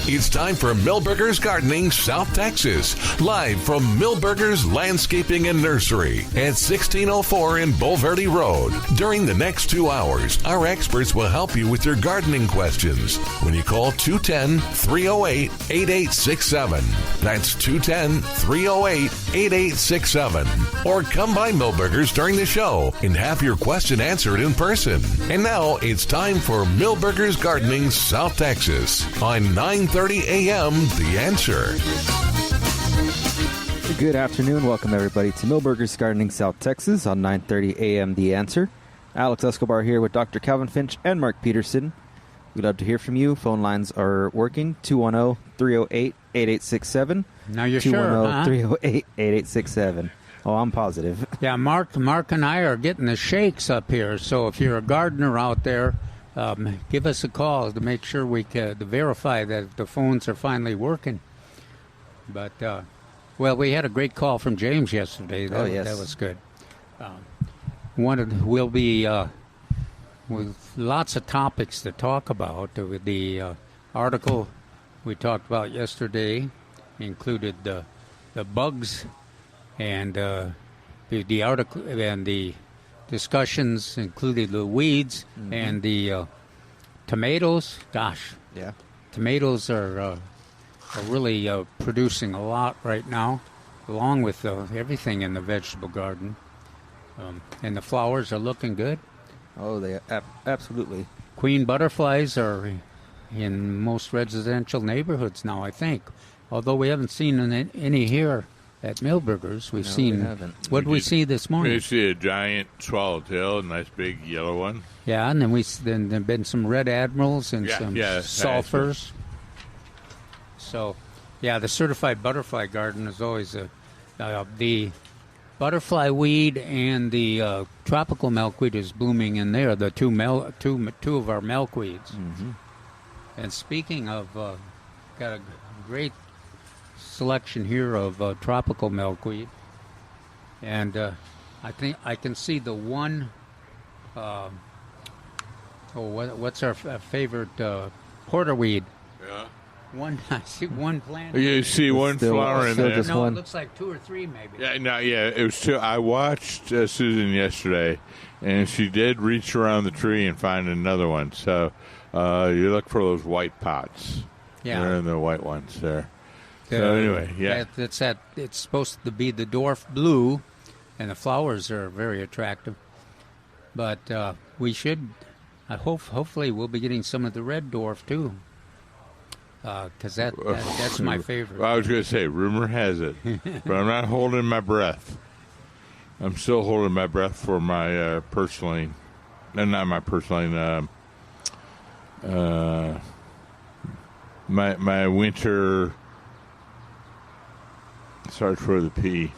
It's time for Milberger's Gardening South Texas, live from Milberger's Landscaping and Nursery at 1604 in Bulverde Road. During the next 2 hours, our experts will help you with your gardening questions when you call 210-308-8867. That's 210-308-8867. Or come by Milberger's during the show and have your question answered in person. And now it's time for Milberger's Gardening South Texas on 9:30 a.m. The Answer. Good afternoon. Welcome, everybody, to Milberger's Gardening South Texas on 9:30 a.m. The Answer. Alex Escobar here with Dr. Calvin Finch and Mark Peterson. We'd love to hear from you. Phone lines are working. 210-308-8867. Now you're sure, huh? 210-308-8867. Oh, I'm positive. Yeah, Mark and I are getting the shakes up here. So if you're a gardener out there, give us a call to make sure we can verify that the phones are finally working. But, we had a great call from James yesterday. That was good. We'll be with lots of topics to talk about. With the article we talked about yesterday included the bugs, and the article and the discussions included the weeds and the tomatoes. Gosh, yeah, tomatoes are really producing a lot right now, along with everything in the vegetable garden. And the flowers are looking good. Oh, they absolutely. Queen butterflies are in most residential neighborhoods now, I think. Although we haven't seen any here at Milberger's. We haven't. What did we see this morning? We see a giant swallowtail, a nice big yellow one. Yeah, and then there have been some red admirals and some sulfurs. So, yeah, the certified butterfly garden is always the butterfly weed and the tropical milkweed is blooming in there. The two of our milkweeds. Mm-hmm. And speaking of, got a great selection here of tropical milkweed, and I think I can see the one. What's our favorite porterweed? Yeah. I see one plant. You see one flower in there. No, it looks like two or three, maybe. Yeah, it was two. I watched Susan yesterday, and she did reach around the tree and find another one. So you look for those white pots. Yeah, they're in the white ones there. So anyway, yeah, it's supposed to be the dwarf blue, and the flowers are very attractive. But we should, hopefully, we'll be getting some of the red dwarf too, because that's my favorite. Well, I was going to say, rumor has it, but I'm not holding my breath. I'm still holding my breath for my purslane, and not my purslane. My winter. Starts for the P.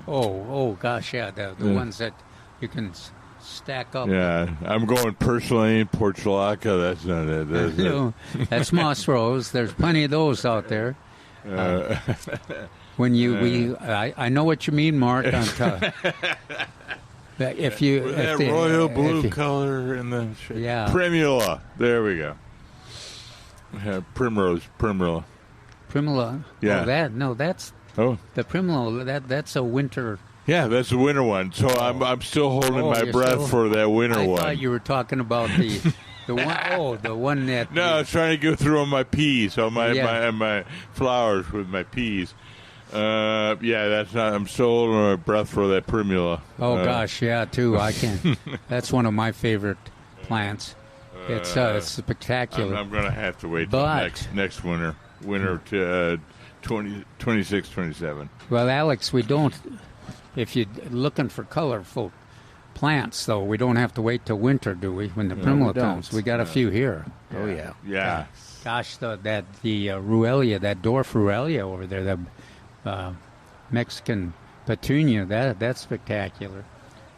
Oh, gosh, yeah, the ones that you can stack up. Yeah, I'm going purslane, portulaca. That's not it. That's moss rose. There's plenty of those out there. I know what you mean, Mark. If you with that royal blue color in the primula. There we go. Primula. Primula. Yeah. That's the primula. That's a winter. Yeah, that's the winter one. So I'm still holding my breath for that winter one. I thought you were talking about the one. Oh, the one that. No, I was trying to go through on my peas, on my flowers with my peas. That's not. I'm still holding my breath for that primula. Oh gosh, yeah, too. I can. That's one of my favorite plants. It's spectacular. I'm going to have to wait till next winter. Winter to 26, 27. Well, Alex, we don't. If you're looking for colorful plants, though, we don't have to wait till winter, do we? When the primula comes, we got a few here. Oh yeah. Yeah. Gosh, the Ruellia, that dwarf Ruellia over there, the Mexican petunia, that's spectacular,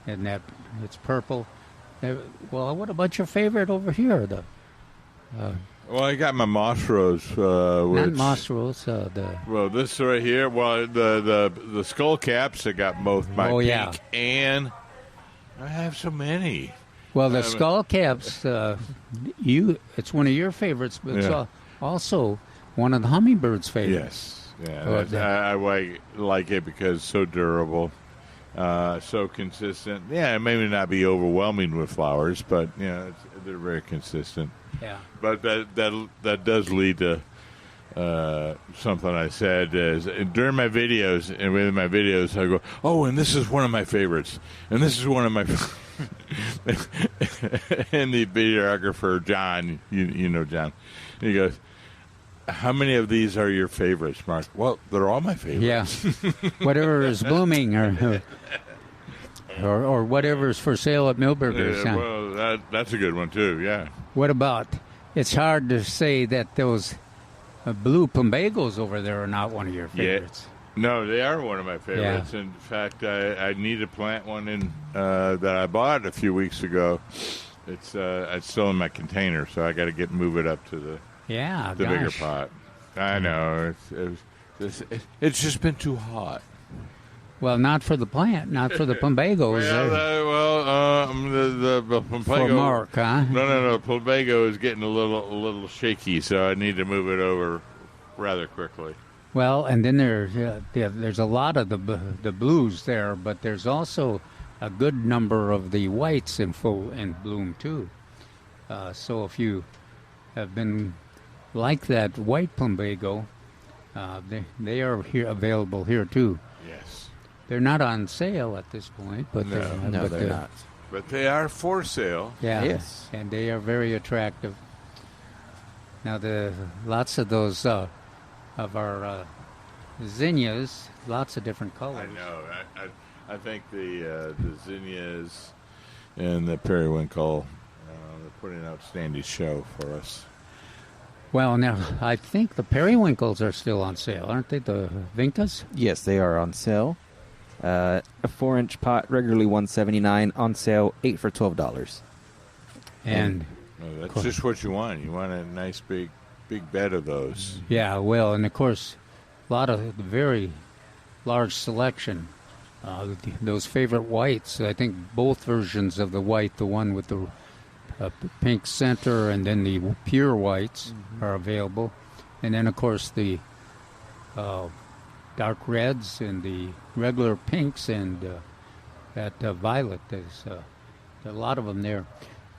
and that it's purple. Well, what about your favorite over here? Well, I got my moss rose. Not moss rose. This right here. Well, the skull caps. I got both my pink and I have so many. Well, the skullcaps, it's one of your favorites, but it's also one of the hummingbirds' favorites. Yes. I like it because it's so durable, so consistent. Yeah, it may not be overwhelming with flowers, but they're very consistent. Yeah. But that does lead to something I said is during my videos, and within my videos, I go, oh, and this is one of my favorites, and this is one of my. And the videographer John, you know John, he goes, how many of these are your favorites, Mark? Well, they're all my favorites. Yeah, whatever is blooming or whatever is for sale at Milberger's. Yeah, well, that's a good one too. Yeah. What about? It's hard to say that those blue plumbagos over there are not one of your favorites. Yeah. No, they are one of my favorites. Yeah. In fact, I need to plant one in that I bought a few weeks ago. It's still in my container, so I got to move it up to the bigger pot. I know it's just been too hot. Well, not for the plant, not for the plumbagos. The plumbago for Mark, huh? No. The plumbago is getting a little shaky, so I need to move it over rather quickly. Well, and then there's a lot of the blues there, but there's also a good number of the whites in bloom too. So if you have been like that white plumbago, they are available here too. Yes, they're not on sale at this point, but they're not. But they are for sale. Yeah, yes, and they are very attractive. Now lots of those. Of our zinnias, lots of different colors. I know. I think the zinnias and the periwinkle, they're putting an outstanding show for us. Well, now, I think the periwinkles are still on sale, aren't they, the vincas? Yes, they are on sale. A 4-inch pot, regularly $179, on sale, 8 for $12. And that's just what you want. You want a nice big bed of those. Yeah, well, and of course, a lot of very large selection. Those favorite whites, I think both versions of the white, the one with the pink center and then the pure whites are available. And then, of course, the dark reds and the regular pinks and that violet. There's a lot of them there.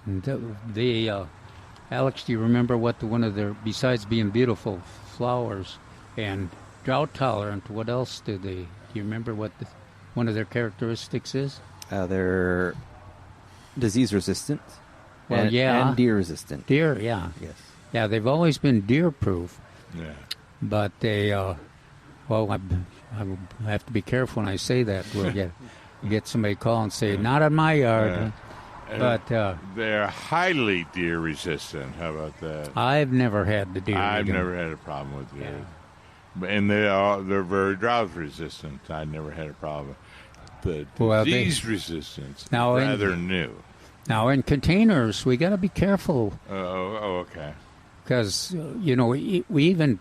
And Alex, do you remember what one of their, besides being beautiful flowers and drought tolerant, what else do you remember what one of their characteristics is? They're disease resistant. Well, and deer resistant. Deer, yeah. Yes. Yeah, they've always been deer proof. Yeah. But they, I have to be careful when I say that. We'll get somebody call and say, not in my yard. But they're highly deer resistant. How about that? I've never had the deer. I've never had a problem with deer. Yeah. And they're very drought resistant. I never had a problem. The disease resistance is rather new. Now in containers, we got to be careful. Okay. Because we even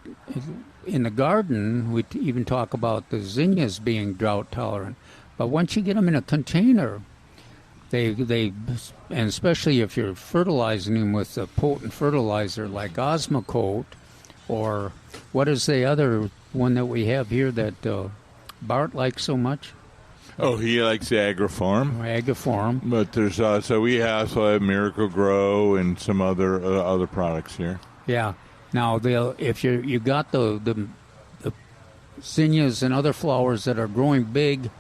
in the garden we even talk about the zinnias being drought tolerant, but once you get them in a container. They and especially if you're fertilizing them with a potent fertilizer like Osmocote, or what is the other one that we have here that Bart likes so much? Oh, he likes the Agriform. Agriform. But there's we also have Miracle Grow and some other products here. Yeah. Now if you got the zinnias and other flowers that are growing big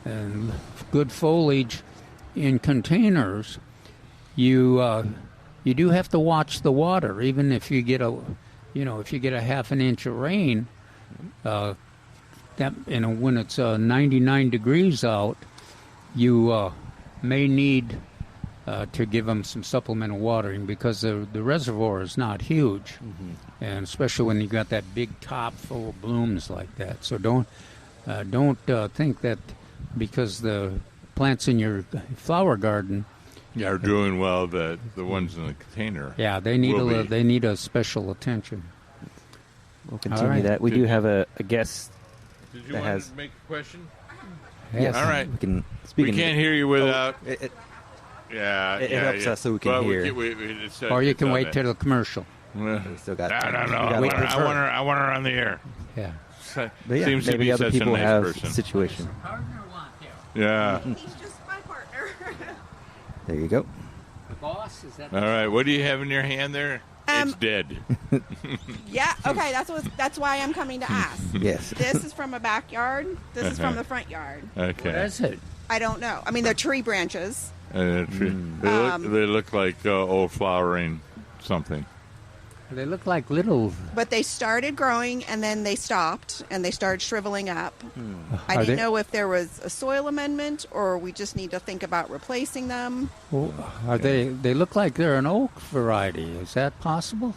and good foliage. In containers, you do have to watch the water. Even if you get a half an inch of rain, when it's 99 degrees out, you may need to give them some supplemental watering because the reservoir is not huge, and especially when you got that big top full of blooms like that. So don't think that because the plants in your flower garden are doing well. The ones in the container, they need a special attention. We'll continue that. We do have a guest. Did you want to make a question? Yes. All right. We can speak. We can't hear you without. it helps us so we can hear. Or you can wait till the commercial. We still got no. I want her on the air. Yeah. But yeah, seems maybe other people have a situation. Yeah. He's just my partner. There you go. The boss, is that? All right. What do you have in your hand there? It's dead. Yeah. Okay. That's why I'm coming to ask. Yes. This is from a backyard. This is from the front yard. Okay. What is it? I don't know. I mean, they're tree branches. They look like old flowering something. They look like little. But they started growing and then they stopped and they started shriveling up. I didn't know if there was a soil amendment or we just need to think about replacing them. Well, they look like they're an oak variety. Is that possible?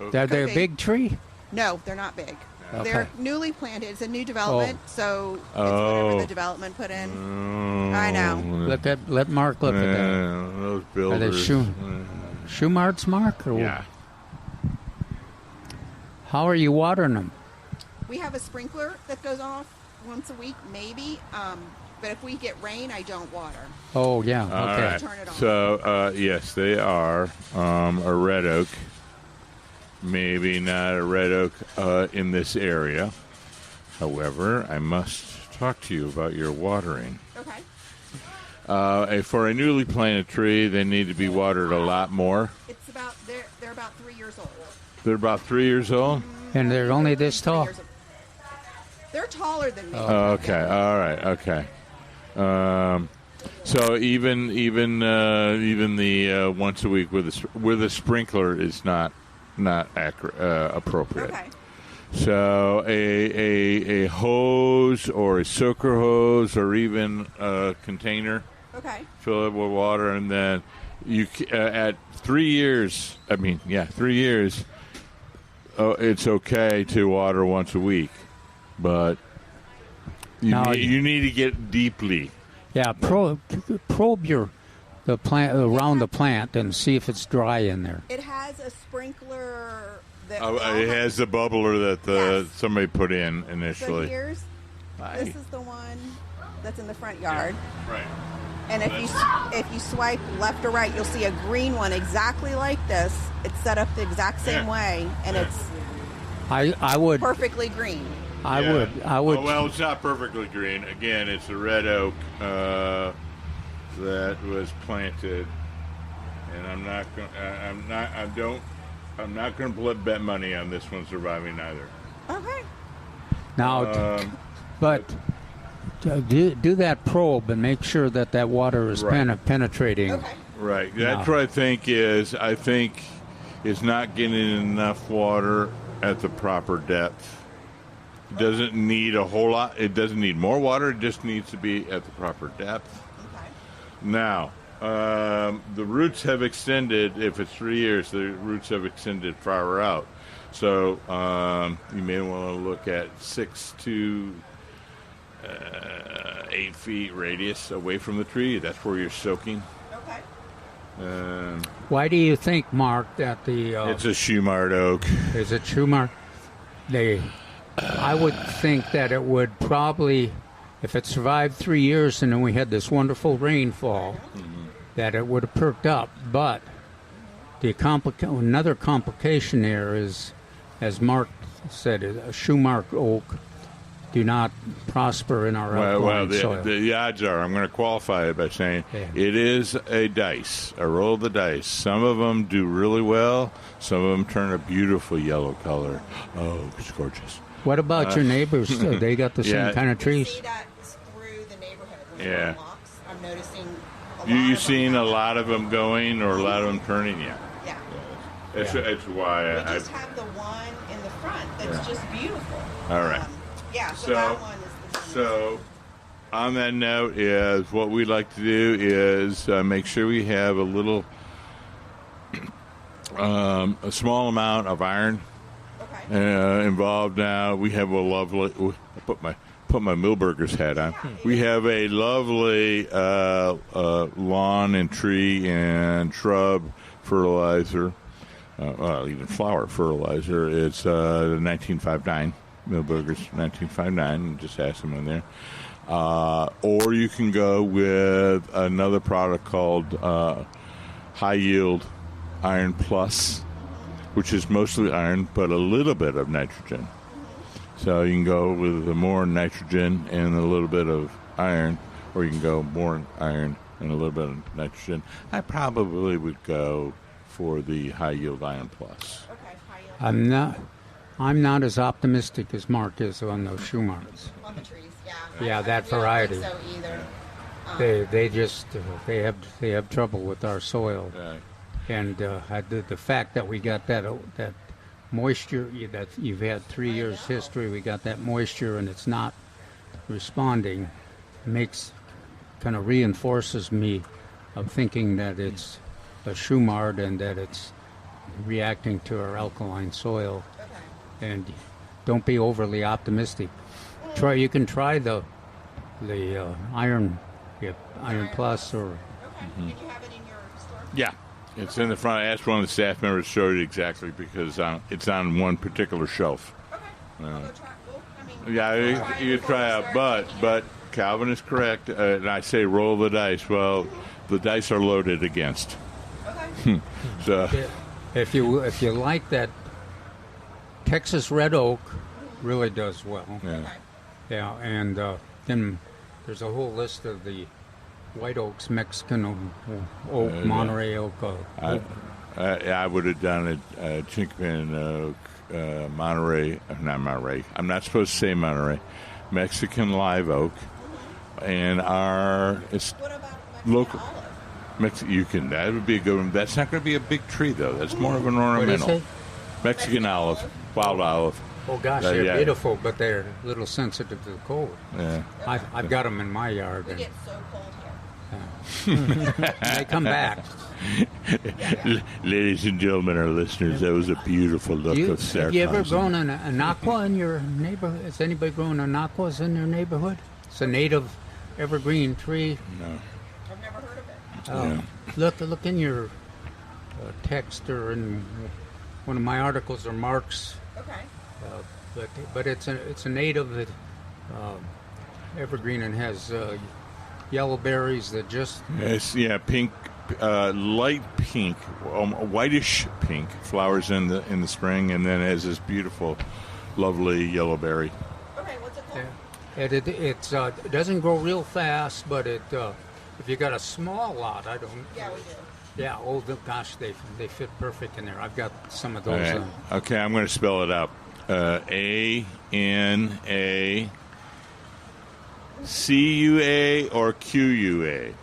Are they a big tree? No, they're not big. Okay. They're newly planted. It's a new development, so it's whatever the development put in. I know. Let Mark look at that. Those builders. Are they shoe marks, Mark? Or yeah. How are you watering them? We have a sprinkler that goes off once a week, maybe. But if we get rain, I don't water. Oh, yeah. Okay. Right. Turn it on. So, yes, they are a red oak. Maybe not a red oak in this area. However, I must talk to you about your watering. Okay. For a newly planted tree, they need to be watered a lot more. It's about they're about 3 years old. They're about 3 years old? And they're only this tall? They're taller than me. Okay, all right, okay. So even the once a week with a sprinkler is not appropriate. Okay. So a hose or a soaker hose or even a container. Okay. Fill it with water, and then you at 3 years. 3 years. It's okay to water once a week, but you need to get deeply. Yeah, probe the plant around the plant and see if it's dry in there. It has a sprinkler that it has the bubbler that somebody put in initially. So here's this is the one that's in the front yard. Yeah, right. And if you swipe left or right, you'll see a green one exactly like this. It's set up the exact same way, and it's I would perfectly green. I would. Oh, well, it's not perfectly green. Again, it's a red oak that was planted, and I'm not going to bet money on this one surviving either. Okay. Now, but do that probe and make sure that water is penetrating. Okay. Right. That's what I think is not getting enough water at the proper depth. It doesn't need a whole lot. It doesn't need more water. It just needs to be at the proper depth. Okay. Now, the roots have extended. If it's 3 years, the roots have extended far out. So you may want to look at 6 to 8 feet radius away from the tree. That's where you're soaking. Okay. Why do you think, Mark, that it's a Shumard oak? Is it Shumard? I would think that it would probably, if it survived 3 years and then we had this wonderful rainfall, that it would have perked up. But another complication there is, as Mark said, a Shumard oak do not prosper in our alkaline soil. The odds are, I'm going to qualify it by saying it is a dice, a roll of the dice. Some of them do really well. Some of them turn a beautiful yellow color. Oh, it's gorgeous. What about your neighbors? They got the same kind of trees? You see that through the neighborhood. Yeah. Locks. I'm noticing You've seen a lot of them going or a lot of them turning, Yeah. It's why We just have the one in the front that's just beautiful. All right. So that one is the So, on that note, is what we'd like to do is make sure we have a little, a small amount of iron involved. Now we have a lovely. I put my Milberger's hat on. We have a lovely lawn and tree and shrub fertilizer, even flower fertilizer. It's 1959. Milberger's 1959, and just ask them in there. Or you can go with another product called High Yield Iron Plus, which is mostly iron but a little bit of nitrogen. So you can go with more nitrogen and a little bit of iron, or you can go more iron and a little bit of nitrogen. I probably would go for the High Yield Iron Plus. Okay, High Yield. I'm not as optimistic as Mark is on those shoe marks. On the trees, yeah. Yeah, that variety. I don't think so either. They have trouble with our soil. Right. And the fact that we got that moisture, that you've had 3 years history, we got that moisture and it's not responding, kind of reinforces me of thinking that it's a shoe mart and that it's reacting to our alkaline soil. Okay. And don't be overly optimistic. You can try the Iron Plus or. Okay. Did you have it in your store? Yeah. It's in the front. I asked one of the staff members to show you exactly because it's on one particular shelf. Okay. I'll go try. Well, Yeah, you try out, but Calvin is correct, and I say roll the dice. Well, the dice are loaded against. Okay. So if you like that, Texas red oak really does well. yeah. Yeah, and then there's a whole list of the white oaks, Mexican oak, Monterey oak. I would have done it Chinkapin oak, Monterey, not Monterey. I'm not supposed to say Monterey. Mexican live oak, and it's What about local. Mexican olive? You can. That would be a good one. That's not going to be a big tree though. That's more of an What do you ornamental. say? Mexican olive, wild olive. Oh gosh, Yeah. they're beautiful, but they're a little sensitive to the cold. Yeah. I've got them in my yard, We and get so cold here. they come back. Ladies and gentlemen, our listeners, that was a beautiful look of sarcasm. Have you ever grown an aqua in your neighborhood? Has anybody grown an aquas in their neighborhood? It's a native evergreen tree. No. I've never heard of it. Look in your text or in one of my articles or Mark's. Okay. But it's a native evergreen and has yellow berries that just Pink, light pink, whitish pink flowers in the spring, and then has this beautiful, lovely yellow berry. Okay, what's it called? it doesn't grow real fast, but if you got a small lot, I don't. Yeah, we do. Yeah. Oh, gosh, they fit perfect in there. I've got some of those. All right. Okay, I'm going to spell it out. ANACUA or QUA.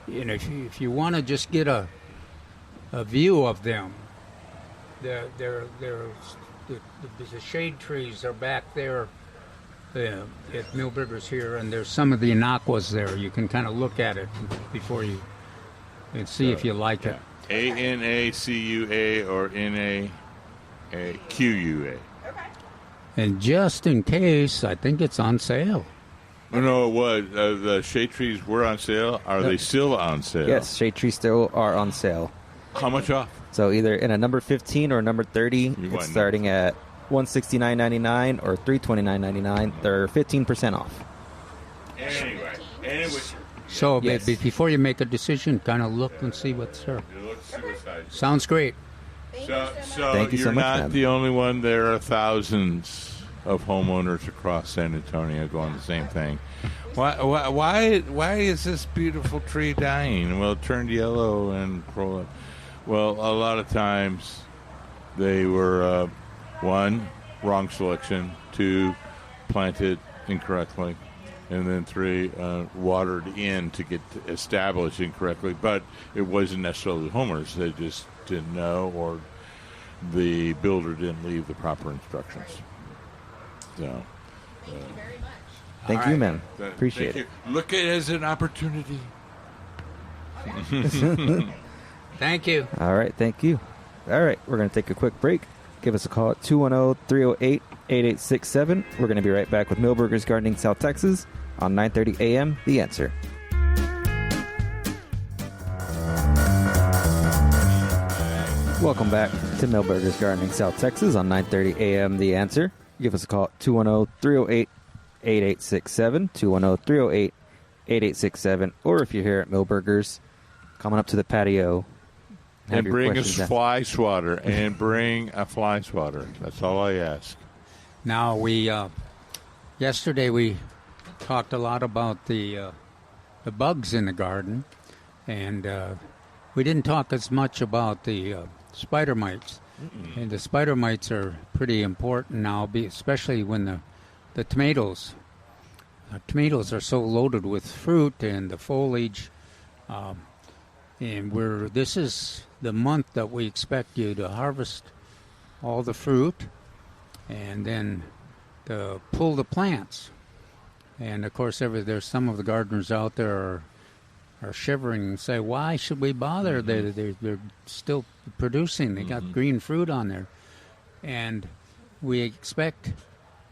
And if you want to just get a view of them, the shade trees are back there at Milberger's here, and there's some of the anaquas there. You can kind of look at it before you and see if you like it. ANACUA or NAQUA. Okay. And just in case, I think it's on sale. Oh, no, it was. The shade trees were on sale. Are they still on sale? Yes, shade trees still are on sale. How much off? So either in a number 15 or a number 30, it's starting at $169.99 or $329.99. They're 15% off. Anyway. So Yes. before you make a decision, kind of look and see what's there. Sounds great. So Thank you so you're much, not man. the only one. There are thousands of homeowners across San Antonio going the same thing. Why is this beautiful tree dying? Well, it turned yellow and roll up. Well, a lot of times they were, one, wrong selection, two, planted incorrectly, and then three, watered in to get established incorrectly. But it wasn't necessarily homeowners. They just didn't know, or the builder didn't leave the proper instructions. So, Thank you very much. Thank you, man. Appreciate Thank it. you. Look at it as an opportunity. Thank you. All right, thank you. All right, we're going to take a quick break. Give us a call at 210-308-8867. We're going to be right back with Milberger's Gardening South Texas on 9:30 a.m. The Answer. Welcome back to Milberger's Gardening South Texas on 9:30 a.m. The Answer. Give us a call at 210-308-8867, 210-308-8867, or if you're here at Milberger's, coming up to the patio. And bring a fly swatter. And bring a fly swatter. That's all I ask. Now, yesterday we talked a lot about the bugs in the garden, and we didn't talk as much about the spider mites. And the spider mites are pretty important now, especially when the tomatoes are so loaded with fruit and the foliage. And this is the month that we expect you to harvest all the fruit and then to pull the plants. And of course, there's some of the gardeners out there are shivering and say, "Why should we bother? They're still producing. They got green fruit on there." And we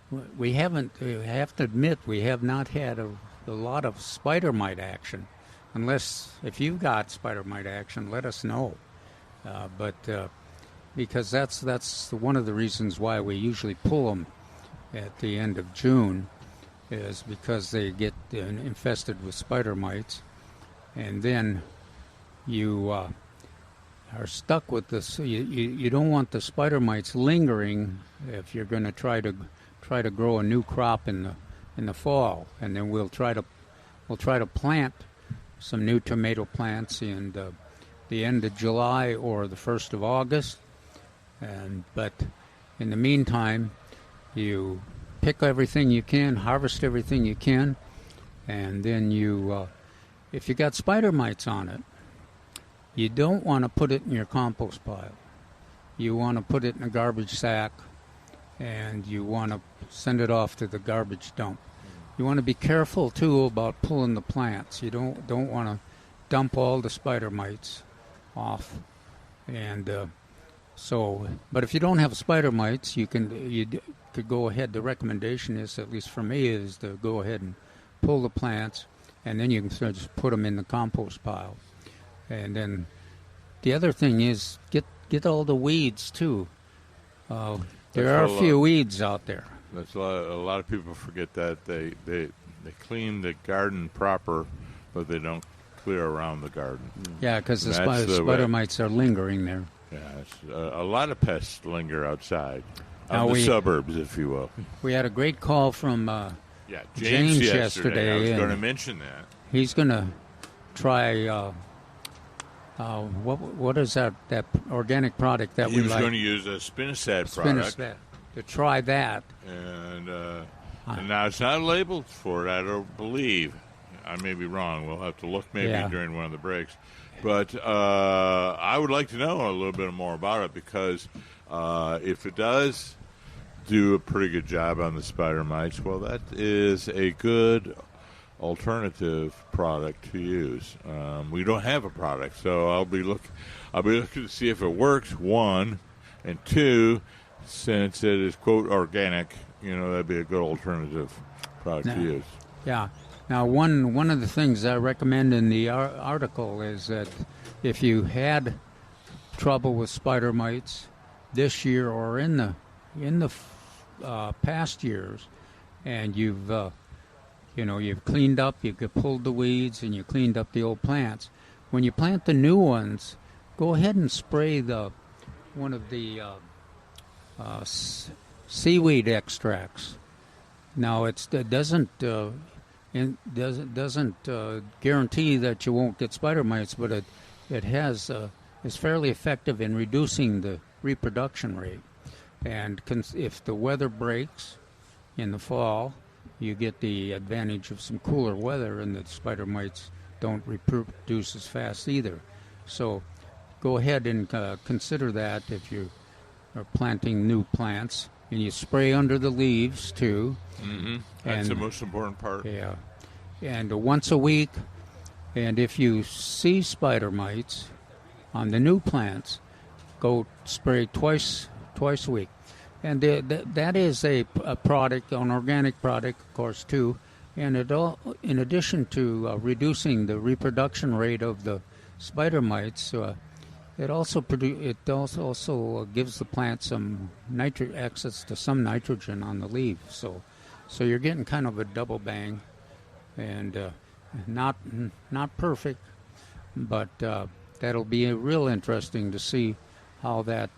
have to admit, we have not had a lot of spider mite action. Unless, if you've got spider mite action, let us know. Because that's one of the reasons why we usually pull them at the end of June, is because they get infested with spider mites. And then you are stuck with this. You don't want the spider mites lingering if you're going to try to grow a new crop in the fall. And then we'll try to plant some new tomato plants in the end of July or the 1st of August. But in the meantime, you pick everything you can, harvest everything you can, and then if you got spider mites on it, you don't want to put it in your compost pile. You want to put it in a garbage sack, and you want to send it off to the garbage dump. You want to be careful, too, about pulling the plants. You don't want to dump all the spider mites off. And but if you don't have spider mites, you could go ahead. The recommendation is, at least for me, is to go ahead and pull the plants, and then you can just put them in the compost pile. And then the other thing is get all the weeds, too. There are a few weeds out there. That's a lot of people forget that. They clean the garden proper, but they don't clear around the garden. Yeah, because the spider mites are lingering there. Yeah, a lot of pests linger outside, the suburbs, if you will. We had a great call from James yesterday. I was going to mention that. He's going to try, what is that organic product that we like? He was going to use a spinosad product. To try that. And now it's not labeled for it, I don't believe. I may be wrong. We'll have to look during one of the breaks. But I would like to know a little bit more about it, because if it does do a pretty good job on the spider mites, well, that is a good alternative product to use. We don't have a product, so I'll be looking to see if it works, one, and two, since it is, quote, organic, that'd be a good alternative product to use. Yeah. Now, one of the things I recommend in the article is that if you had trouble with spider mites this year or in the past years, and you've cleaned up, you've pulled the weeds, and you cleaned up the old plants, when you plant the new ones, go ahead and spray one of the seaweed extracts. Now, it doesn't guarantee that you won't get spider mites, but it is fairly effective in reducing the reproduction rate. And if the weather breaks in the fall, you get the advantage of some cooler weather, and the spider mites don't reproduce as fast either. So go ahead and consider that if you are planting new plants. And you spray under the leaves, too. Mm-hmm. That's the most important part. Yeah. And once a week. And if you see spider mites on the new plants, go spray twice a week. And that is a product, an organic product, of course, too. And in addition to reducing the reproduction rate of the spider mites, it also gives the plant some access to some nitrogen on the leaf. So So you're getting kind of a double bang, and not perfect, but that'll be real interesting to see how that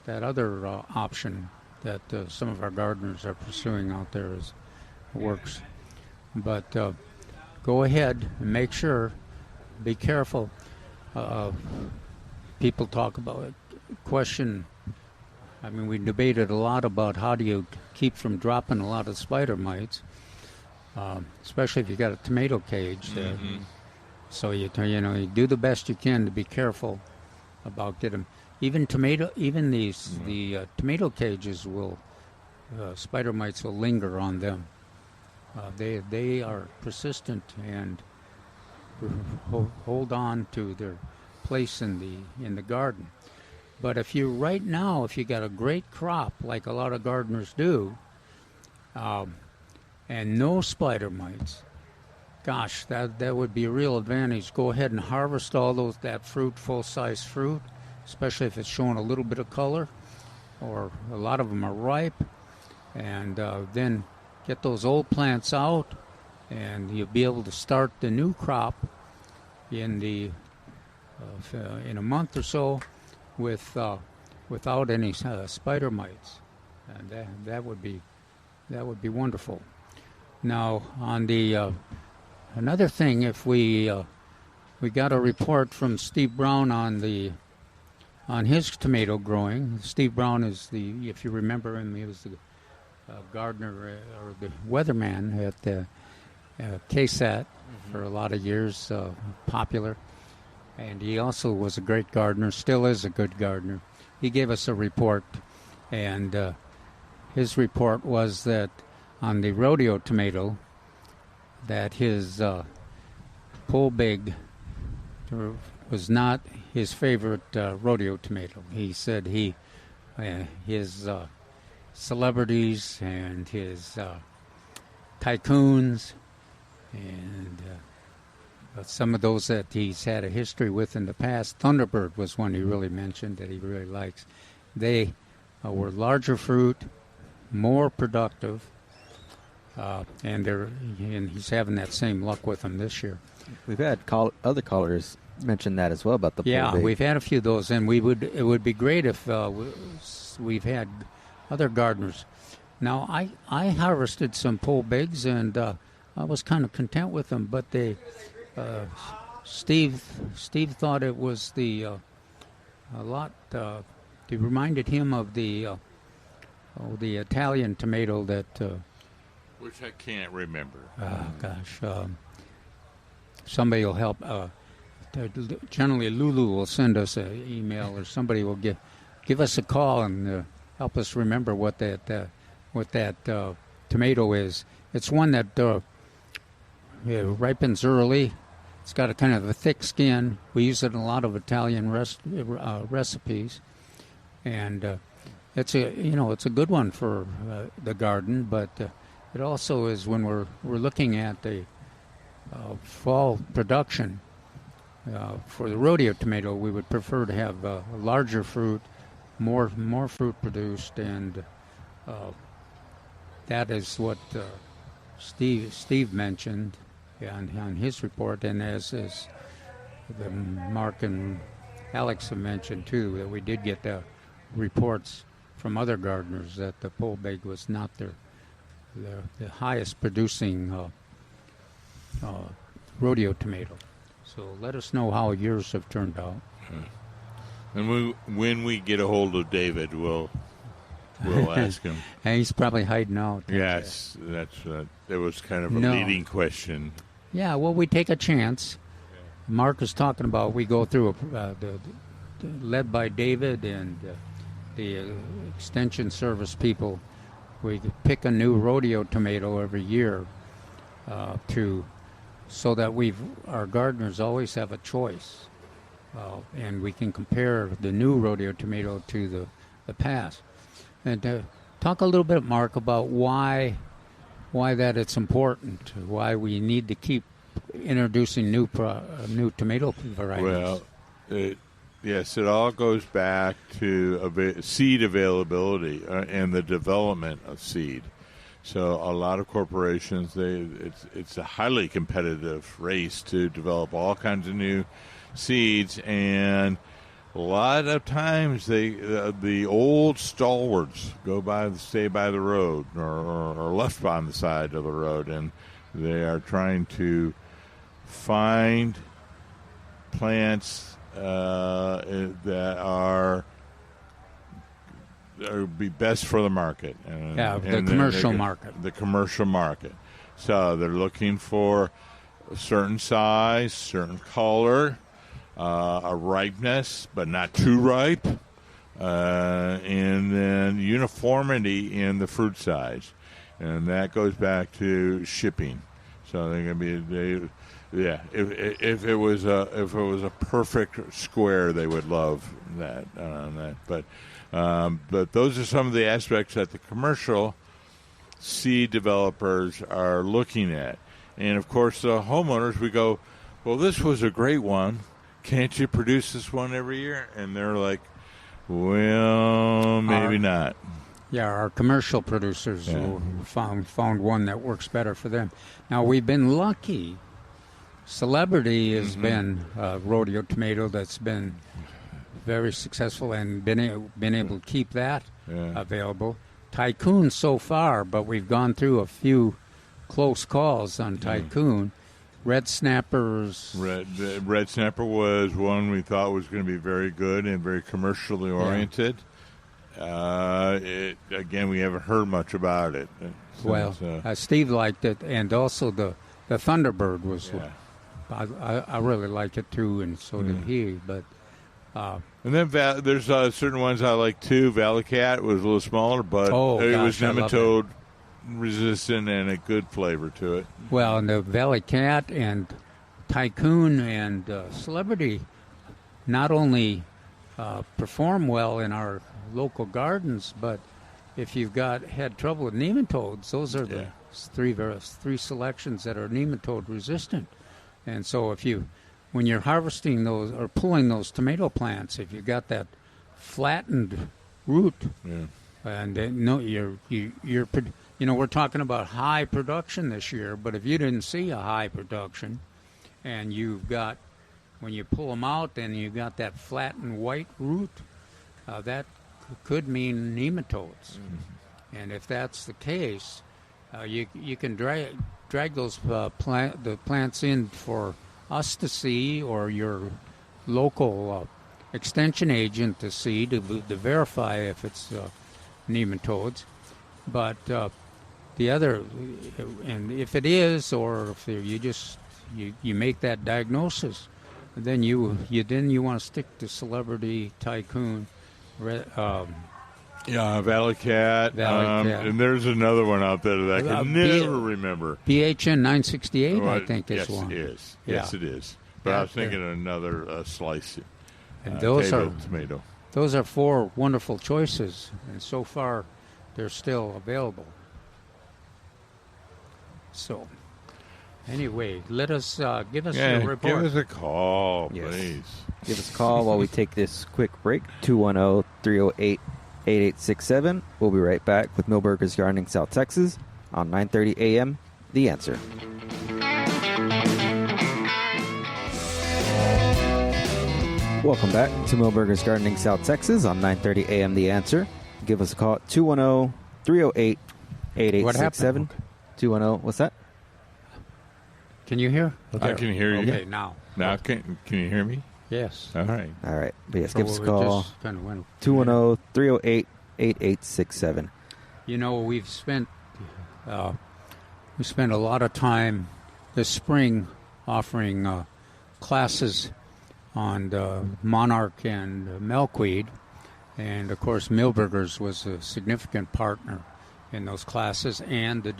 other option that some of our gardeners are pursuing out there works. But go ahead and make sure, be careful. People talk about question. I mean, we debated a lot about how do you keep from dropping a lot of spider mites, especially if you got a tomato cage. So you do the best you can to be careful about getting the tomato cages will spider mites will linger on them. They are persistent and hold on to their place in the garden. But if you got a great crop like a lot of gardeners do, and no spider mites, gosh, that would be a real advantage. Go ahead and harvest all that fruit, full-size fruit, especially if it's showing a little bit of color, or a lot of them are ripe, and then get those old plants out, and you'll be able to start the new crop in a month or so without any spider mites, and that would be wonderful. Now, on the another thing, if we got a report from Steve Brown on his tomato growing. Steve Brown is if you remember him, he was the gardener or the weatherman at the KSAT for a lot of years, popular. And he also was a great gardener, still is a good gardener. He gave us a report, and his report was that on the rodeo tomato, that his pole big was not his favorite rodeo tomato. He said his celebrities and his tycoons and some of those that he's had a history with in the past. Thunderbird was one he really mentioned that he really likes. They were larger fruit, more productive, and he's having that same luck with them this year. We've had other callers mention that as well about the pole big. We've had a few of those, and it would be great if we've had other gardeners. Now, I harvested some pole bigs, and I was kind of content with them, but Steve thought it was a lot. It reminded him of the Italian tomato that. Which I can't remember. Gosh, somebody will help. Generally, Lulu will send us an email, or somebody will give us a call and help us remember what that tomato is. It's one that ripens early. It's got a kind of a thick skin. We use it in a lot of Italian recipes, and it's a good one for the garden. But it also is when we're looking at the fall production for the rodeo tomato. We would prefer to have larger fruit, more fruit produced, and that is what Steve mentioned on his report, and as Mark and Alex have mentioned too, that we did get reports from other gardeners that the pole big was not the highest producing rodeo tomato. So let us know how yours have turned out. And when we get a hold of David, we'll ask him. And he's probably hiding out. Yes, that was kind of a leading question. Yeah, well, we take a chance. Mark is talking about we go through led by David and the extension service people. We pick a new rodeo tomato every year so that our gardeners always have a choice, and we can compare the new rodeo tomato to the past. And talk a little bit, Mark, about why that it's important, why we need to keep introducing new tomato varieties. Well, yes, it all goes back to seed availability and the development of seed. So a lot of corporations, it's a highly competitive race to develop all kinds of new seeds, and a lot of times the old stalwarts stay by the road or left on the side of the road, and they are trying to find plants that are be best for the market. The commercial market. The commercial market. So they're looking for a certain size, certain color, a ripeness, but not too ripe, and then uniformity in the fruit size. And that goes back to shipping. So they're going to be if it was a perfect square, they would love that on that. But those are some of the aspects that the commercial seed developers are looking at. And of course, the homeowners, we go, well, this was a great one. Can't you produce this one every year? And they're like, well, maybe not. Yeah, our commercial producers found one that works better for them. Now, we've been lucky. Celebrity has been a rodeo tomato that's been very successful and been able to keep that available. Tycoon so far, but we've gone through a few close calls on Tycoon. Red Snappers. Red Snapper was one we thought was going to be very good and very commercially oriented. Again, we haven't heard much about it. Steve liked it, and also the Thunderbird was. I really like it too, and so did he. But and then there's certain ones I like too. Valley Cat was a little smaller, but it was nematode resistant and a good flavor to it. Well, and the Valley Cat and Tycoon and Celebrity not only perform well in our local gardens, but if you've had trouble with nematodes, those are the three selections that are nematode resistant. And so when you're harvesting those or pulling those tomato plants, if you've got that flattened root, and we're talking about high production this year, but if you didn't see a high production and when you pull them out and you've got that flattened white root, that could mean nematodes. And if that's the case, you can drag those the plants in for us to see, or your local extension agent to see to verify if it's nematodes. But the other, and if it is, or if you make that diagnosis, then you want to stick to Celebrity, Tycoon. Valley Cat. And there's another one out there that I can never remember. BHN 968, I think, is one. Yes, it is. But I was thinking of another slice. And tomato. Those are 4 wonderful choices, and so far they're still available. So, anyway, give us a report. Give us a call, please. Give us a call while we take this quick break. 210-308-8867. We'll be right back with Milberger's Gardening South Texas on 9:30 a.m. The Answer. Welcome back to Milberger's Gardening South Texas on 9:30 a.m. The Answer. Give us a call at 210-308-8867. 210, what's that? Can you hear? Okay. I can hear you. Okay, now. Now, can you hear me? Yes. All right. But yes, give us a call. 210-308-8867. We've spent a lot of time this spring offering classes on the monarch and milkweed, and of course Milberger's was a significant partner in those classes, and the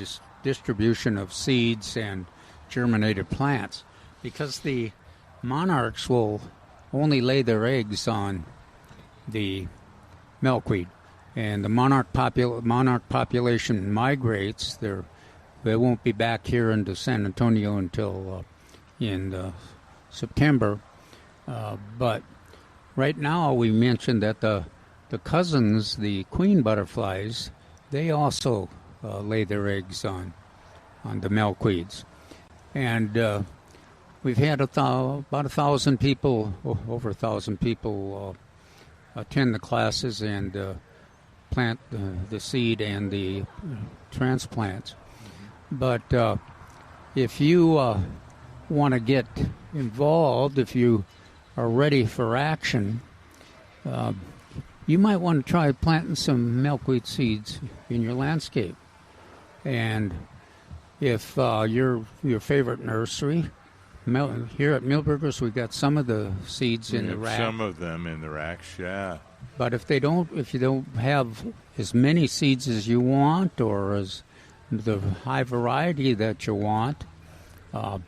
distribution of seeds and germinated plants, because the monarchs will only lay their eggs on the milkweed, and the monarch population migrates. They won't be back here into San Antonio until in September. But right now we mentioned that the cousins, the queen butterflies, they also lay their eggs on the milkweeds. And we've had about 1,000 people, over 1,000 people attend the classes and plant the seed and the transplants. But if you want to get involved, if you are ready for action, you might want to try planting some milkweed seeds in your landscape. And if your favorite nursery, here at Milberger's, we got some of the seeds in the rack. Some of them in the racks, yeah. But if you don't have as many seeds as you want, or as the high variety that you want, well,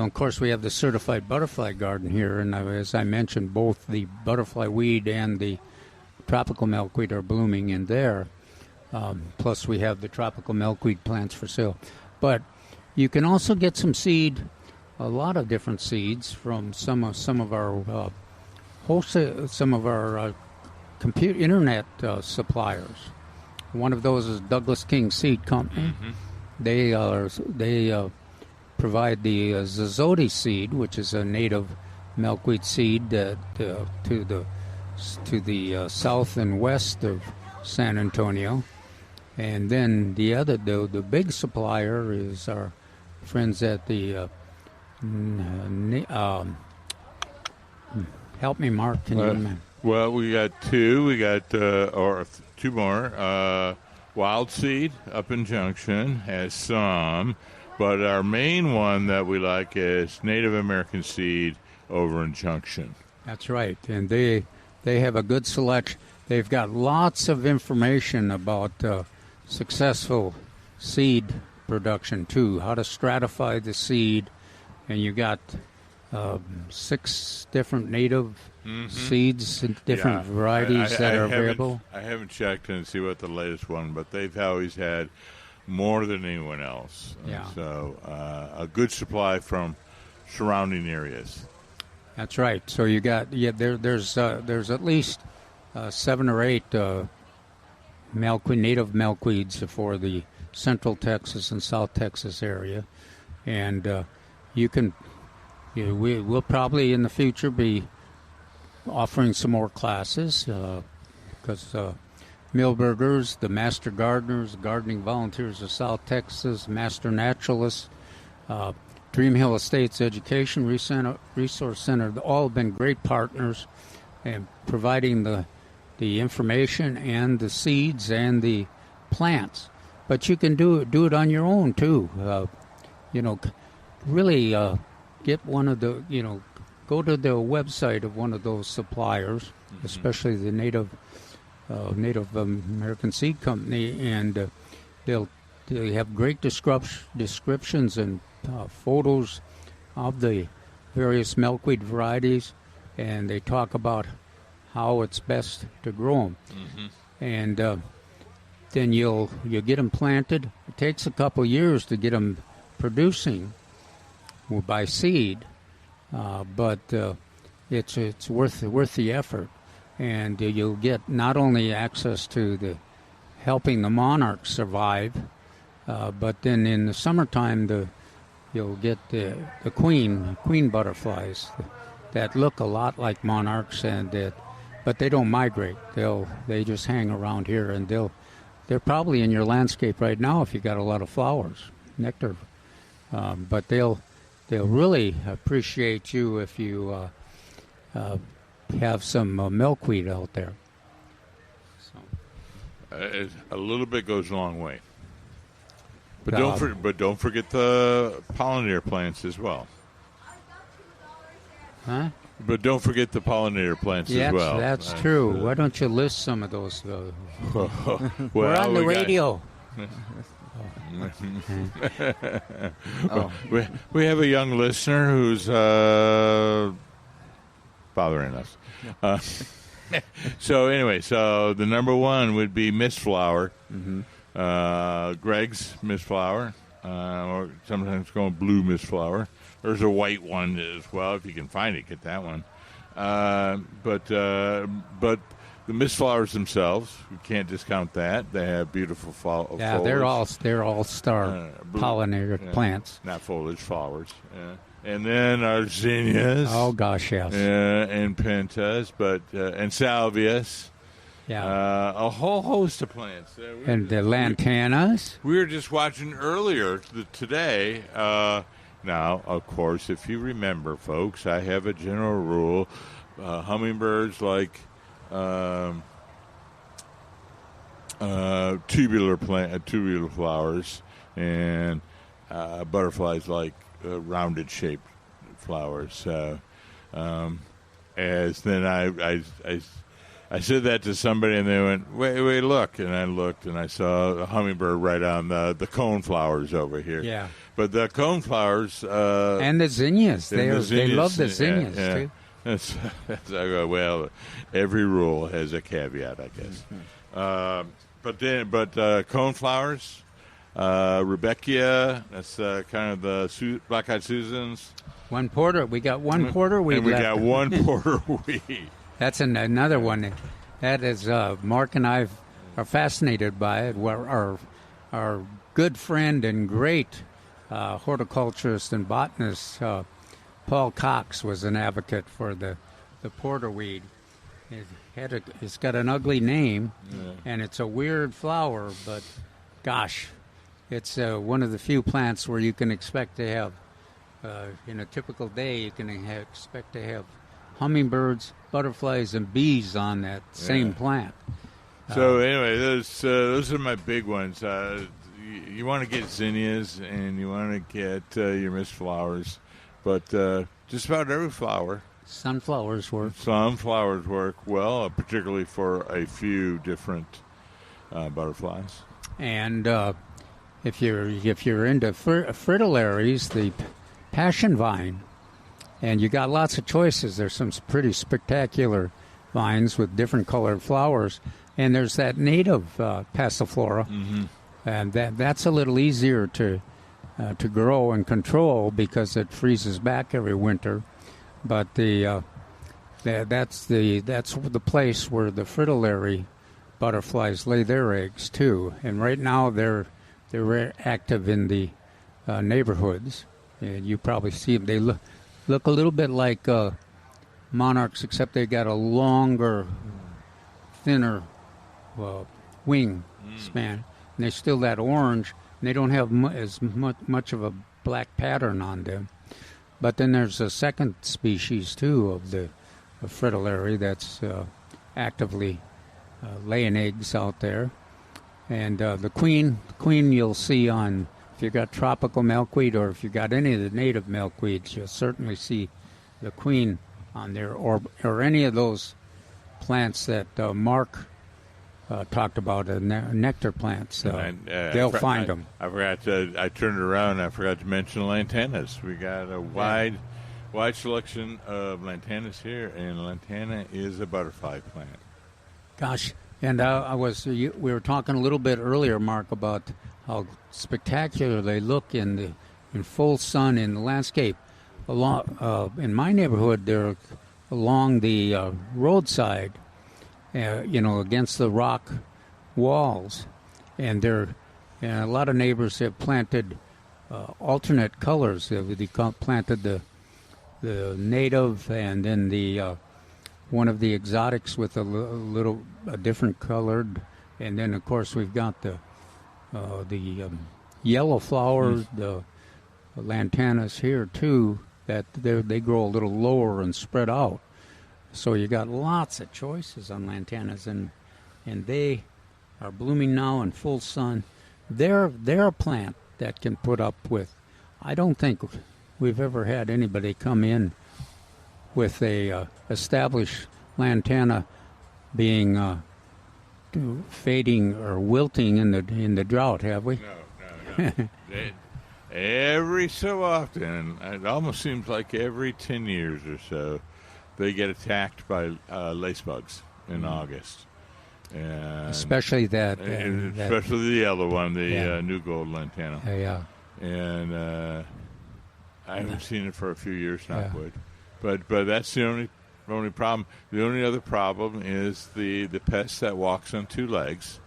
of course, we have the certified butterfly garden here, and as I mentioned, both the butterfly weed and the tropical milkweed are blooming in there. Plus, we have the tropical milkweed plants for sale. But you can also get some seed, a lot of different seeds from some of our wholesale, some of our internet suppliers. One of those is Douglas King Seed Company. Mm-hmm. They provide the Zazodi seed, which is a native milkweed seed to the south and west of San Antonio. And then the big supplier is our friends at the help me, Mark. Can you? Well, we got two. We got two more. Wild Seed up in Junction has some, but our main one that we like is Native American Seed over in Junction. That's right, and they have a good selection. They've got lots of information about successful seed production too. How to stratify the seed, and you got 6 different native seeds and different varieties that are available. I haven't checked and see what the latest one, but they've always had more than anyone else. Yeah. So a good supply from surrounding areas. That's right. So you got there's at least 7 or 8 native milkweeds for the Central Texas and South Texas area, and we'll probably in the future be offering some more classes because Milberger's, the Master Gardeners, Gardening Volunteers of South Texas, Master Naturalists, Dream Hill Estates Education Resource Center, all have been great partners in providing the information and the seeds and the plants. But you can do it on your own too. Really get one of the, go to the website of one of those suppliers, especially the Native American Seed Company, and they have great descriptions and photos of the various milkweed varieties, and they talk about how it's best to grow them. And then you'll get them planted. It takes a couple years to get them producing by seed, but it's worth the effort, and you'll get not only access to helping the monarchs survive, but then in the summertime you'll get the queen butterflies that look a lot like monarchs, but they don't migrate. They just hang around here, and they're probably in your landscape right now if you got a lot of flowers, nectar, but they'll really appreciate you if you have some milkweed out there. So. A little bit goes a long way. But don't forget the pollinator plants as well. Huh? But don't forget the pollinator plants as well. That's true. Why don't you list some of those? We're on the radio. We have a young listener who's bothering us. So anyway, the number one would be Mistflower. Greg's Mistflower, or sometimes called blue Mistflower. There's a white one as well. If you can find it, get that one. But the mist flowers themselves, you can't discount that. They have beautiful foliage. Yeah, they're all star pollinator plants. Not foliage, flowers. And then our zinnias. Oh gosh, yes. And pentas, and salvias. Yeah. A whole host of plants. And the lantanas. We were just watching earlier today. Now, of course, if you remember, folks, I have a general rule. Hummingbirds like tubular flowers, and butterflies like rounded shaped flowers. As then I said that to somebody, and they went, wait, look. And I looked, and I saw a hummingbird right on the cone flowers over here. Yeah. But the cone flowers... and the zinnias. They love the zinnias, too. Well, every rule has a caveat, I guess. Mm-hmm. But cone flowers, Rudbeckia, that's kind of the black-eyed Susans. One porter. We got one porter weed. And we got one porter weed. That's another one. That is, Mark and I are fascinated by it. Our good friend and great horticulturist and botanist, Paul Cox, was an advocate for the porterweed. It's got an ugly name, and it's a weird flower, but gosh, it's one of the few plants where you can expect to have, in a typical day, you can expect to have hummingbirds, butterflies, and bees on that same plant. So anyway, those are my big ones. You want to get zinnias, and you want to get your mist flowers, but just about every flower. Sunflowers work. Sunflowers work well, particularly for a few different butterflies. And if you're into fritillaries, the passion vine, and you got lots of choices. There's some pretty spectacular vines with different colored flowers, and there's that native passiflora, and that's a little easier to grow and control because it freezes back every winter. But that's the place where the fritillary butterflies lay their eggs too. And right now they're active in the neighborhoods, and you probably see them. They look a little bit like monarchs, except they got a longer, thinner wing span, and they're still that orange. And they don't have as much of a black pattern on them. But then there's a second species, too, of the fritillary that's actively laying eggs out there. And the queen you'll see on, if you got tropical milkweed or if you got any of the native milkweeds, you'll certainly see the queen on there, or any of those plants that Mark talked about, nectar plants. They'll find them. I turned around and I forgot to mention lantanas. We got a wide selection of lantanas here, and lantana is a butterfly plant. Gosh, and we were talking a little bit earlier, Mark, about how spectacular they look in full sun in the landscape. In my neighborhood, they're along the roadside, against the rock walls, and a lot of neighbors have planted alternate colors. They planted the native, and then the one of the exotics with a different colored, and then of course we've got the yellow flowers, the lantanas here too. That they grow a little lower and spread out. So you got lots of choices on lantanas, and they are blooming now in full sun. They're a plant that can put up with. I don't think we've ever had anybody come in with a established lantana being fading or wilting in the drought, have we? No. Every so often, it almost seems like every 10 years or so, they get attacked by lace bugs in August. And especially especially the yellow one, the new gold lantana. Yeah. And I haven't seen it for a few years now, but that's the only The only other problem is the pest that walks on two legs,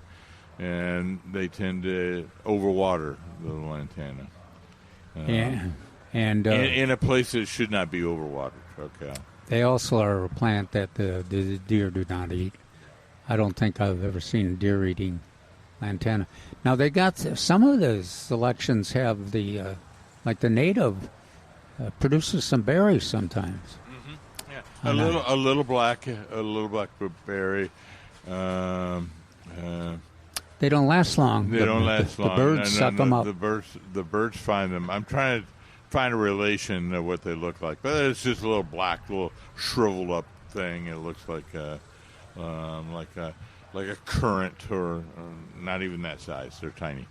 and they tend to overwater the lantana. And in a place that should not be overwatered. Okay. They also are a plant that the deer do not eat. I don't think I've ever seen a deer eating lantana. Now they got some of the selections have the like the native produces some berries sometimes. Mm-hmm. Yeah, a little blackberry. They don't last long. They don't last long. The birds suck them up. The birds find them. I'm trying to find a relation of what they look like, but it's just a little black, little shriveled up thing. It looks like a currant, or not even that size. They're tiny.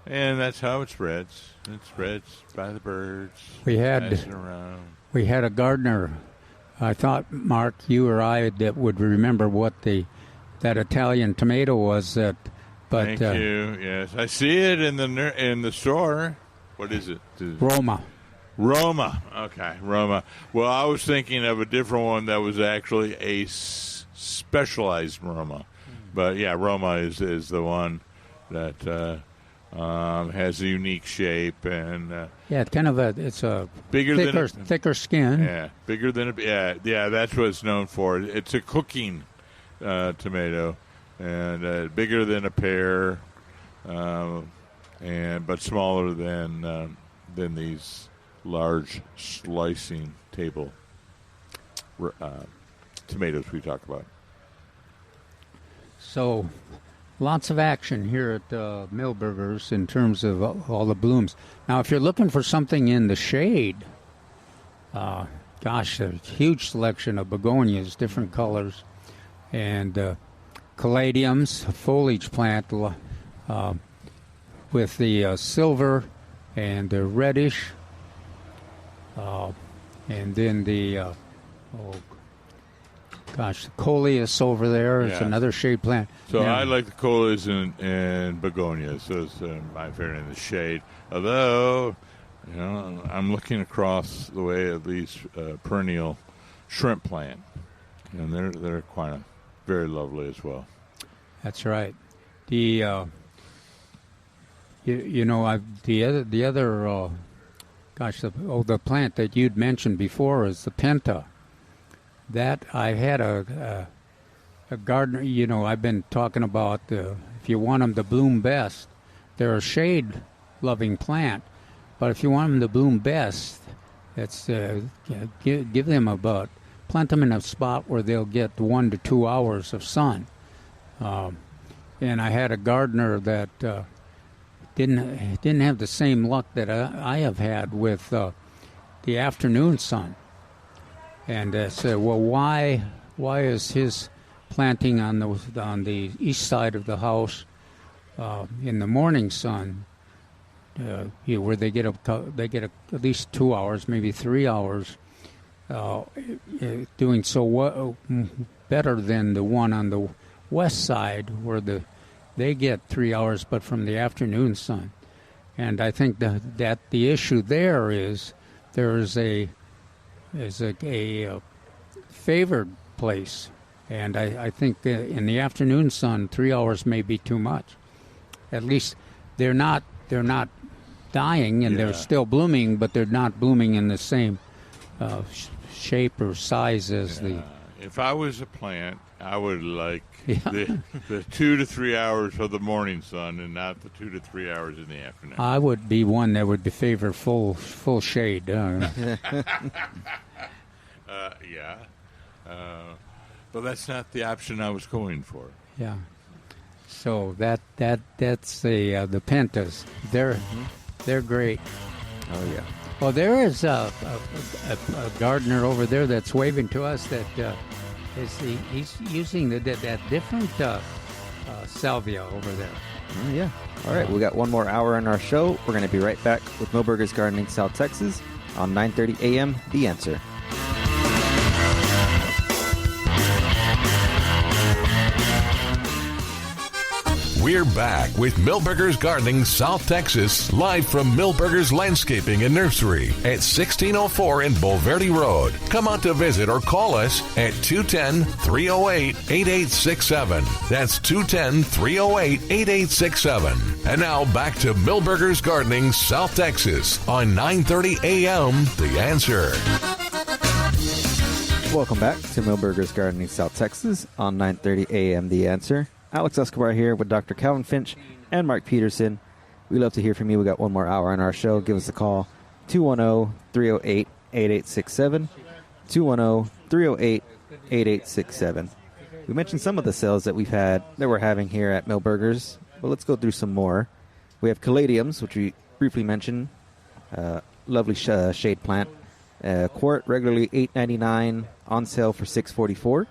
And that's how it spreads. It spreads by the birds. We had a gardener. I thought, Mark, you or I that would remember what that Italian tomato was. But thank you. Yes, I see it in the store. What is it? Roma. Okay, Roma. Well, I was thinking of a different one that was actually a specialized Roma. But yeah, Roma is the one that has a unique shape and it's kind of it's a thicker skin. Yeah, bigger than that's what it's known for. It's a cooking tomato, and bigger than a pear, but smaller than these large slicing table tomatoes we talk about. So, lots of action here at Milberger's in terms of all the blooms. Now, if you're looking for something in the shade, a huge selection of begonias, different colors, and caladiums, a foliage plant with the silver and the reddish, and then the coleus over there is another shade plant. So I like the coleus and begonias. Those are my favorite in the shade. Although, I'm looking across the way at these perennial shrimp plant, and they're quite very lovely as well. That's right. The plant that you'd mentioned before is the penta. That I had a gardener. I've been talking about if you want them to bloom best, they're a shade-loving plant. But if you want them to bloom best, it's give them plant them in a spot where they'll get 1 to 2 hours of sun. And I had a gardener that didn't have the same luck that I have had with the afternoon sun. And said, well, why is his planting on the east side of the house in the morning sun, where they get at least 2 hours, maybe 3 hours, doing so better than the one on the west side where they get 3 hours, but from the afternoon sun. And I think that the issue there is there is a favored place, and I think in the afternoon sun 3 hours may be too much. At least they're not dying, and they're still blooming, but they're not blooming in the same shape or size as the. If I was a plant, I would like the 2 to 3 hours of the morning sun, and not the 2 to 3 hours in the afternoon. I would be one that would favor full shade. But that's not the option I was going for. Yeah. So that's the pentas. They're great. Oh yeah. Well, there is a gardener over there that's waving to us that he's using that different salvia over there. Oh yeah. All right, we got one more hour in our show. We're going to be right back with Milberger's Gardening South Texas on 9:30 a.m. The Answer. We're back with Milberger's Gardening South Texas, live from Milberger's Landscaping and Nursery at 1604 in Bulverde Road. Come out to visit or call us at 210-308-8867. That's 210-308-8867. And now back to Milberger's Gardening South Texas on 9:30 a.m. The Answer. Welcome back to Milberger's Gardening South Texas on 9:30 a.m. The Answer. Alex Escobar here with Dr. Calvin Finch and Mark Peterson. We love to hear from you. We got one more hour on our show. Give us a call, 210-308-8867, 210-308-8867. We mentioned some of the sales that we're having here at Milberger's, but let's go through some more. We have caladiums, which we briefly mentioned. Lovely shade plant. Quart regularly $8.99, on sale for $6.44.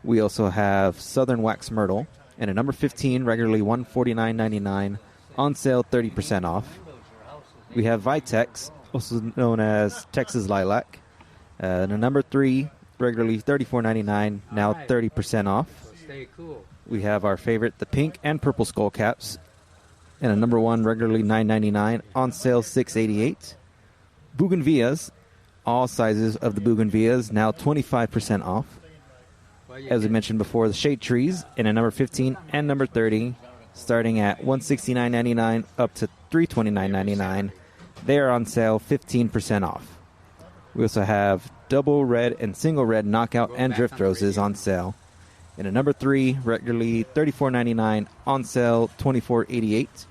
We also have Southern Wax Myrtle, and a number 15 regularly $149.99, on sale 30% off. We have Vitex, also known as Texas Lilac, and a number 3 regularly $34.99, now 30% off. We have our favorite, the pink and purple skull caps, and a number 1 regularly $9.99, on sale $6.88. Bougainvilleas, all sizes of the bougainvilleas, now 25% off. As we mentioned before, the shade trees in a number 15 and number 30, starting at $169.99 up to $329.99. They are on sale 15% off. We also have double red and single red knockout and drift roses on sale. In a number 3, regularly $34.99, on sale $24.88.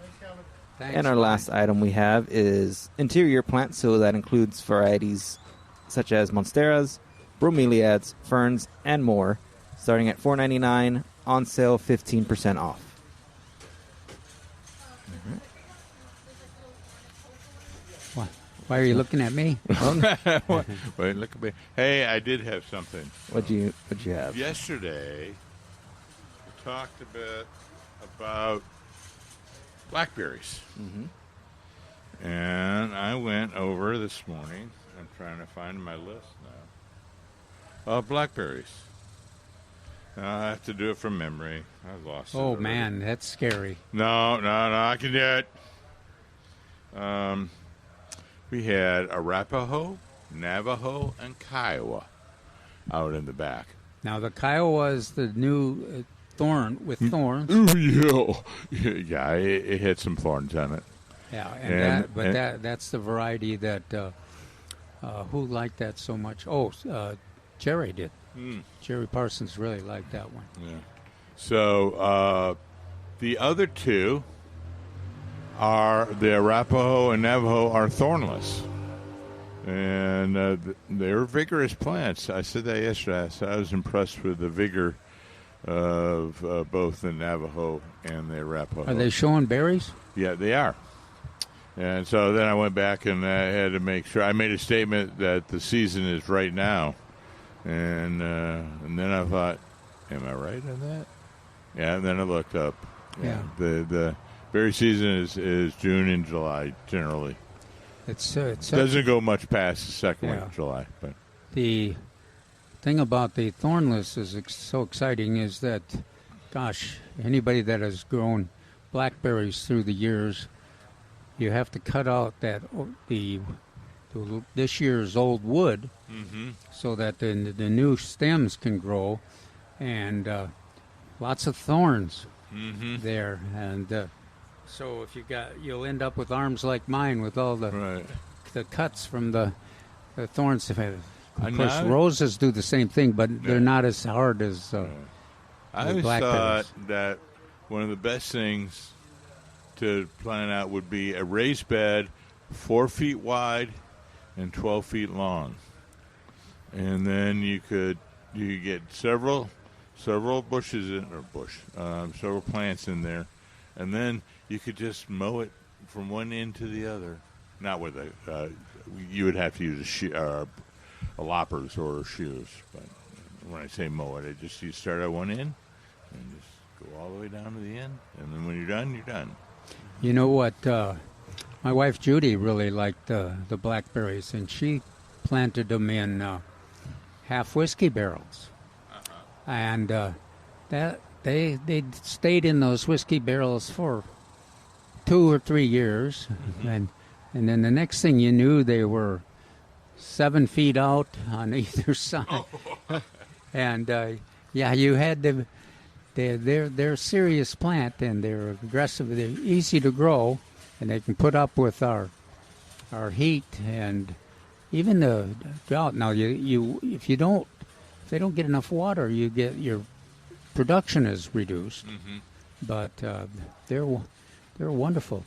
And our last item we have is interior plants, so that includes varieties such as monsteras, bromeliads, ferns, and more, starting at $4.99, on sale 15% off. Why are you looking at me? Wait, look at me. Hey, I did have something. What'd you have? Yesterday, we talked a bit about blackberries. Mm-hmm. And I went over this morning. I'm trying to find my list now. Of blackberries. Now, I have to do it from memory. I've lost it. Oh, man, that's scary. No, I can do it. We had Arapaho, Navajo, and Kiowa out in the back. Now, the Kiowa is the new thorn with thorns. Yeah, it had some thorns on it. Yeah, that's the variety that who liked that so much? Oh, Jerry did. Jerry Parsons really liked that one. Yeah. So the other two are the Arapaho and Navajo are thornless, and they're vigorous plants. I said that yesterday. So I was impressed with the vigor of both the Navajo and the Arapaho. Are they showing berries? Yeah, they are. And so then I went back and I had to make sure. I made a statement that the season is right now. And then I thought, am I right on that? Yeah, and then I looked up. Yeah. The berry season is June and July, generally. It doesn't go much past the second week of July. But the thing about the thornless is so exciting is that, gosh, anybody that has grown blackberries through the years, you have to cut out this year's old wood, so that the new stems can grow, and lots of thorns there, and so if you'll end up with arms like mine with all the cuts from the thorns. Of course, roses do the same thing, but they're not as hard as I always thought that one of the best things to plan out would be a raised bed 4 feet wide and 12 feet long, and then you get several bushes several plants in there, and then you could just mow it from one end to the other. Not with you would have to use loppers or shoes, but when I say mow it, you start at one end and just go all the way down to the end, and then when you're done, you're done. You know what? My wife Judy really liked the blackberries, and she planted them in half whiskey barrels, and that they stayed in those whiskey barrels for 2 or 3 years, and then the next thing you knew, they were 7 feet out on either side. And you had to. They're a serious plant, and they're aggressive. They're easy to grow, and they can put up with our heat and even the drought. Now, if they don't get enough water, your production is reduced. But they're wonderful.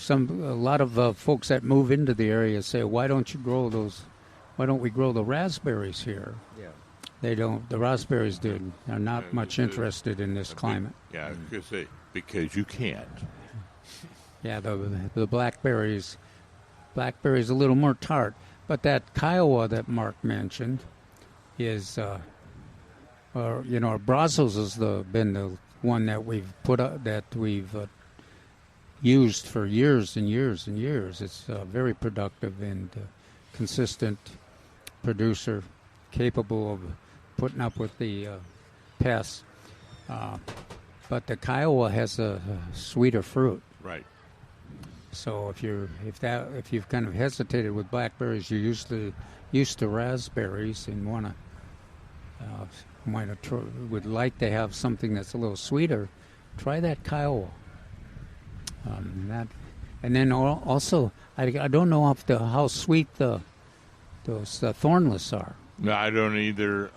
A lot of folks that move into the area say, "Why don't we grow the raspberries here?" Yeah. They don't. The raspberries are not much interested in this climate. Yeah, I was going to say, because you can't. Yeah, the blackberries a little more tart. But that Kiowa that Mark mentioned is, Brazos has been the one that we've used for years and years and years. It's a very productive and consistent producer, capable of putting up with the pests. But the Kiowa has a sweeter fruit. Right. So if you've kind of hesitated with blackberries, you're used to raspberries and would like to have something that's a little sweeter, try that Kiowa. And then also, I don't know how sweet those thornless are. No, I don't either.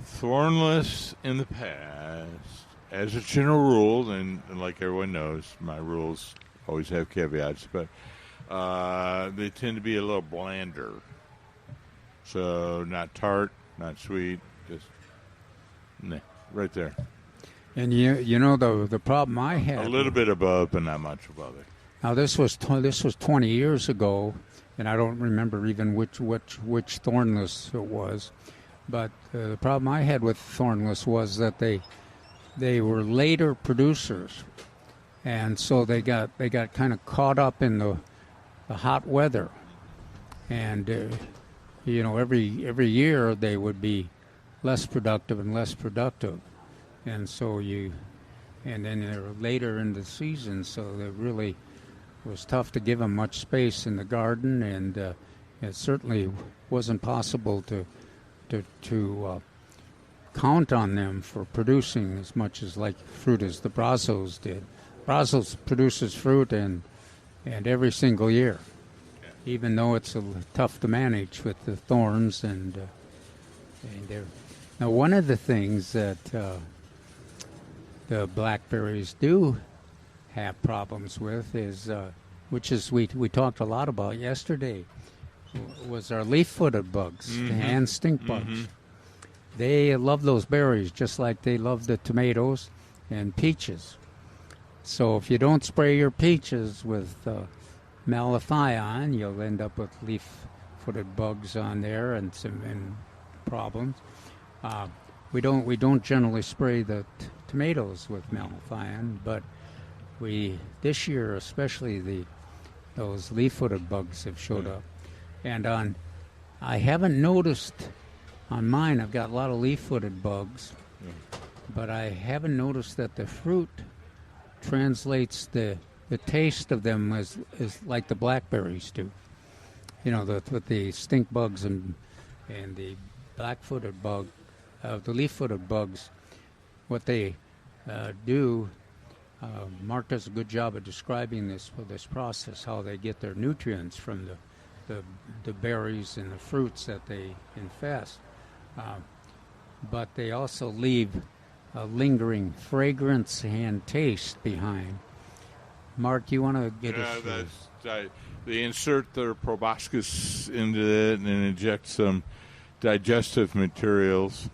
Thornless in the past, as a general rule, and like everyone knows, my rules always have caveats, but they tend to be a little blander. So not tart, not sweet, just right there. And the problem I had, a little bit above, but not much above it. Now this was 20 years ago, and I don't remember even which thornless it was. But the problem I had with thornless was that they were later producers, and so they got kind of caught up in the hot weather, and every year they would be less productive and less productive, and then they're later in the season, so it really was tough to give them much space in the garden, and it certainly wasn't possible to count on them for producing as much as like fruit as the Brazos did. Brazos produces fruit and every single year, even though it's tough to manage with the thorns and there. Now, one of the things that the blackberries do have problems with is, which is we talked a lot about yesterday, was our leaf-footed bugs, the hand stink bugs. They love those berries just like they love the tomatoes and peaches. So if you don't spray your peaches with malathion, you'll end up with leaf-footed bugs on there and problems. We don't generally spray the tomatoes with malathion, but this year especially those leaf-footed bugs have showed up. And I haven't noticed on mine, I've got a lot of leaf-footed bugs, but I haven't noticed that the fruit translates the taste of them as like the blackberries do. With the stink bugs and the black-footed bug, the leaf-footed bugs, what they do. Mark does a good job of describing this process, how they get their nutrients from the berries and the fruits that they infest. But they also leave a lingering fragrance and taste behind. Mark, you want to get us... They insert their proboscis into it and inject some digestive materials,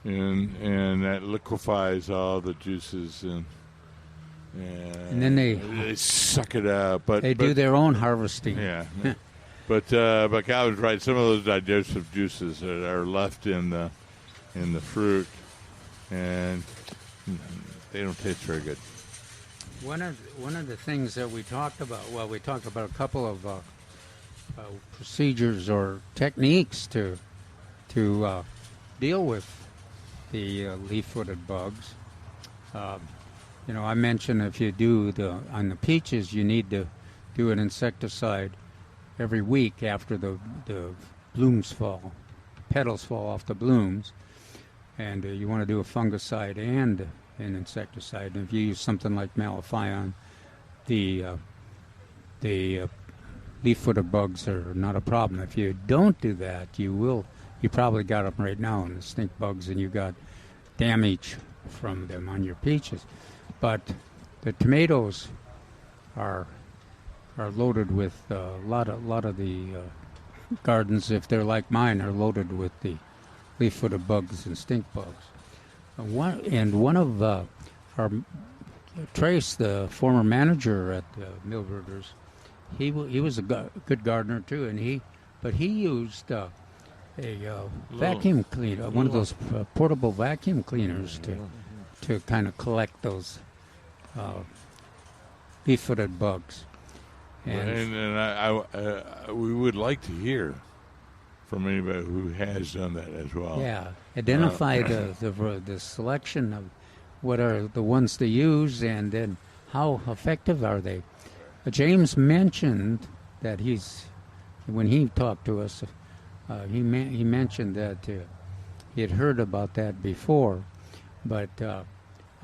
and that liquefies all the juices, and then they suck it up. But they do their own harvesting. Yeah. But Calvin's right. Some of those digestive juices that are left in the fruit, and they don't taste very good. One of the things that we talked about. Well, we talked about a couple of procedures or techniques to deal with the leaf-footed bugs. I mentioned if you do on the peaches, you need to do an insecticide every week after the blooms fall, petals fall off the blooms, and you want to do a fungicide and an insecticide. And if you use something like malathion, the leaf-footed bugs are not a problem. If you don't do that, you probably got them right now in the stink bugs, and you got damage from them on your peaches. But the tomatoes are loaded with a lot of the gardens, if they're like mine, are loaded with the leaf-footed bugs and stink bugs. One of Trace, the former manager at Milberger's, he was a good gardener too, and he used a vacuum cleaner, one of those portable vacuum cleaners to kind of collect those leaf-footed bugs. And we would like to hear from anybody who has done that as well. Yeah, identify the selection of what are the ones to use, and then how effective are they. James mentioned that when he talked to us, he mentioned that he had heard about that before, but I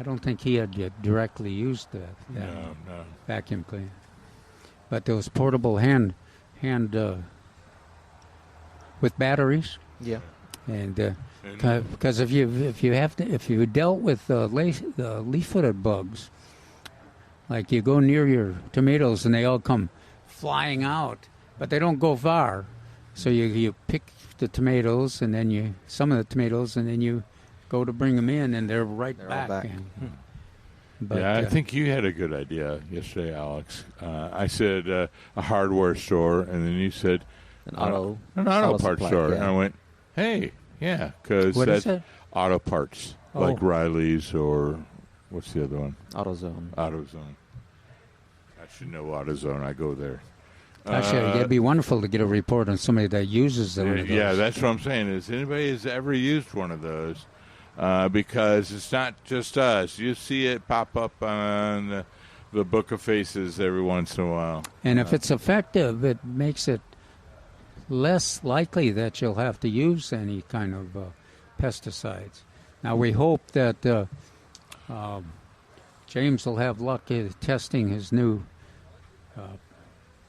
don't think he had yet directly used that vacuum cleaner. But those portable hand with batteries. Yeah. And because if you dealt with the leaf-footed bugs, like you go near your tomatoes and they all come flying out, but they don't go far. So you pick the tomatoes and then some of the tomatoes, and then you go to bring them in, and they're back. But, I think you had a good idea yesterday, Alex. I said a hardware store, and then you said an auto parts store. Yeah. And I went, hey, yeah, because that's auto parts, like Riley's or what's the other one? AutoZone. I should know AutoZone. I go there. Actually, it'd be wonderful to get a report on somebody that uses them. Yeah, that's what I'm saying. Is anybody has ever used one of those? Because it's not just us. You see it pop up on the Book of Faces every once in a while. And if it's effective, it makes it less likely that you'll have to use any kind of pesticides. Now, we hope that James will have luck testing his new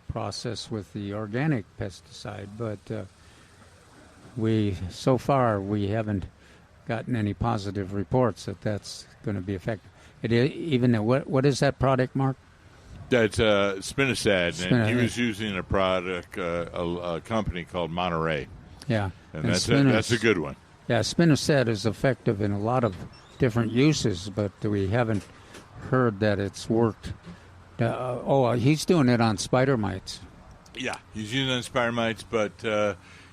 process with the organic pesticide, but so far we haven't gotten any positive reports that that's going to be effective. What is that product, Mark? That's spinosad, and he was using a product, a company called Monterey. Yeah, and that's a good one. Yeah, spinosad is effective in a lot of different uses, but we haven't heard that it's worked. He's doing it on spider mites. Yeah, he's using it on spider mites, but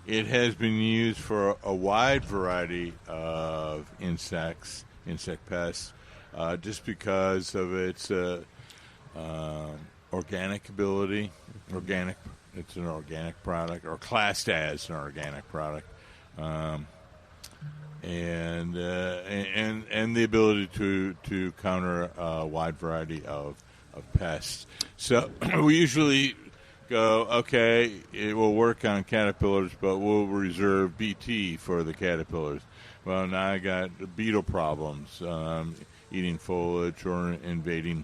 it has been used for a wide variety of insect pests, just because of its organic ability. It's an organic product, or classed as an organic product, and the ability to counter a wide variety of pests. So we usually go, okay, it will work on caterpillars, but we'll reserve BT for the caterpillars. Well, now I got beetle problems, eating foliage or invading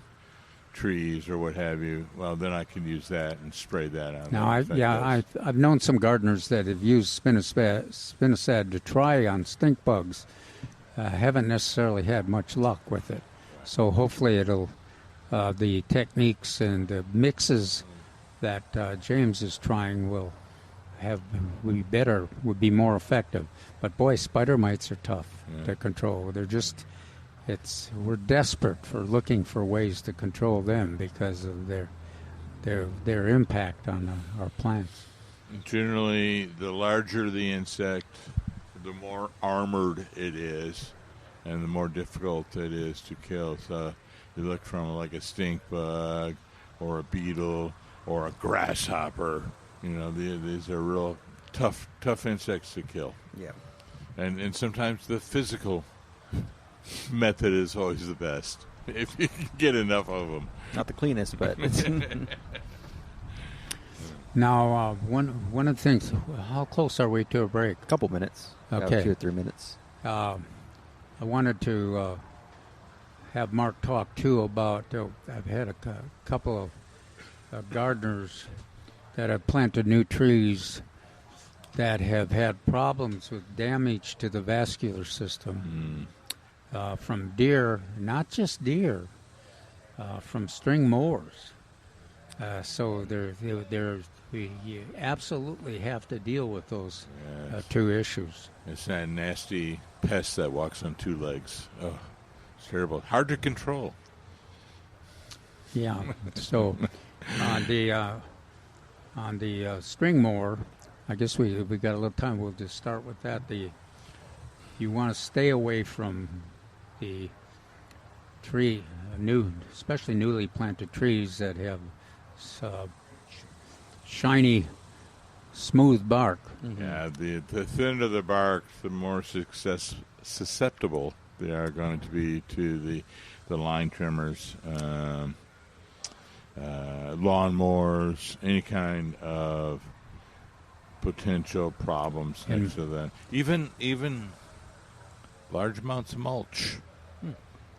trees or what have you. Well, then I can use that and spray that on. Now, I've known some gardeners that have used spinosad to try on stink bugs. Haven't necessarily had much luck with it. So hopefully it'll the techniques and the mixes that James is trying will be more effective. But boy, spider mites are tough to control. They're just we're desperate for looking for ways to control them because of their impact on our plants. Generally, the larger the insect, the more armored it is, and the more difficult it is to kill. So you look from like a stink bug or a beetle or a grasshopper. These are real tough insects to kill. Yeah. And sometimes the physical method is always the best if you can get enough of them. Not the cleanest, but it's Now, one of the things, how close are we to a break? a couple minutes. Okay. About 2 or 3 minutes. I wanted to have Mark talk, too, about, I've had a couple of gardeners that have planted new trees that have had problems with damage to the vascular system from deer, not just deer, from string mowers. So you absolutely have to deal with those two issues. It's that nasty pest that walks on two legs. Oh, it's terrible. Hard to control. Yeah. So on the string mower, I guess we got a little time. We'll just start with that. You want to stay away from the tree, especially newly planted trees that have shiny, smooth bark. Mm-hmm. Yeah, the thinner the bark, the more susceptible they are going to be to the line trimmers, lawnmowers, any kind of potential problems next to that. Even large amounts of mulch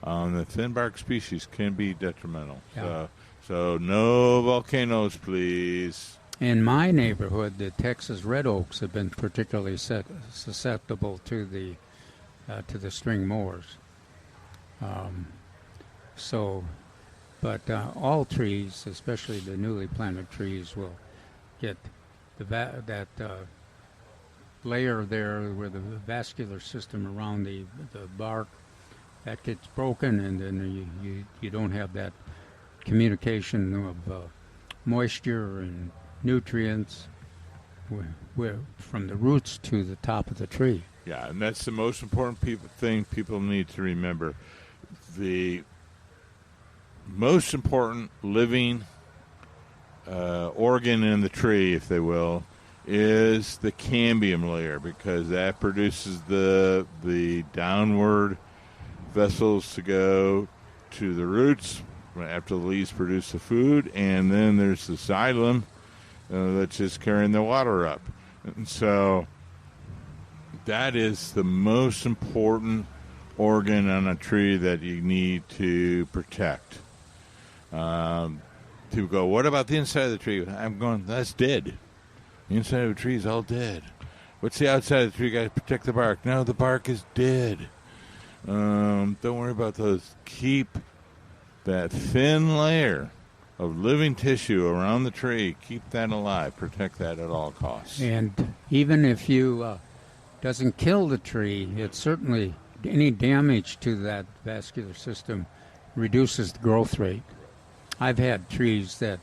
on the thin bark species can be detrimental. Yeah. So no volcanoes, please. In my neighborhood, the Texas red oaks have been particularly susceptible to the string mowers. But all trees, especially the newly planted trees, will get that layer there where the vascular system around the bark that gets broken, and then you don't have that communication of moisture and nutrients from the roots to the top of the tree. Yeah, and that's the most important thing people need to remember. The most important living organ in the tree, if they will, is the cambium layer, because that produces the downward vessels to go to the roots after the leaves produce the food, and then there's the xylem that's just carrying the water up. And so that is the most important organ on a tree that you need to protect. People go, what about the inside of the tree? I'm going, that's dead. The inside of the tree is all dead. What's the outside of the tree? You got to protect the bark. No, the bark is dead. Don't worry about those. Keep that thin layer of living tissue around the tree. Keep that alive. Protect that at all costs. And even if you doesn't kill the tree, it certainly, any damage to that vascular system reduces the growth rate. I've had trees that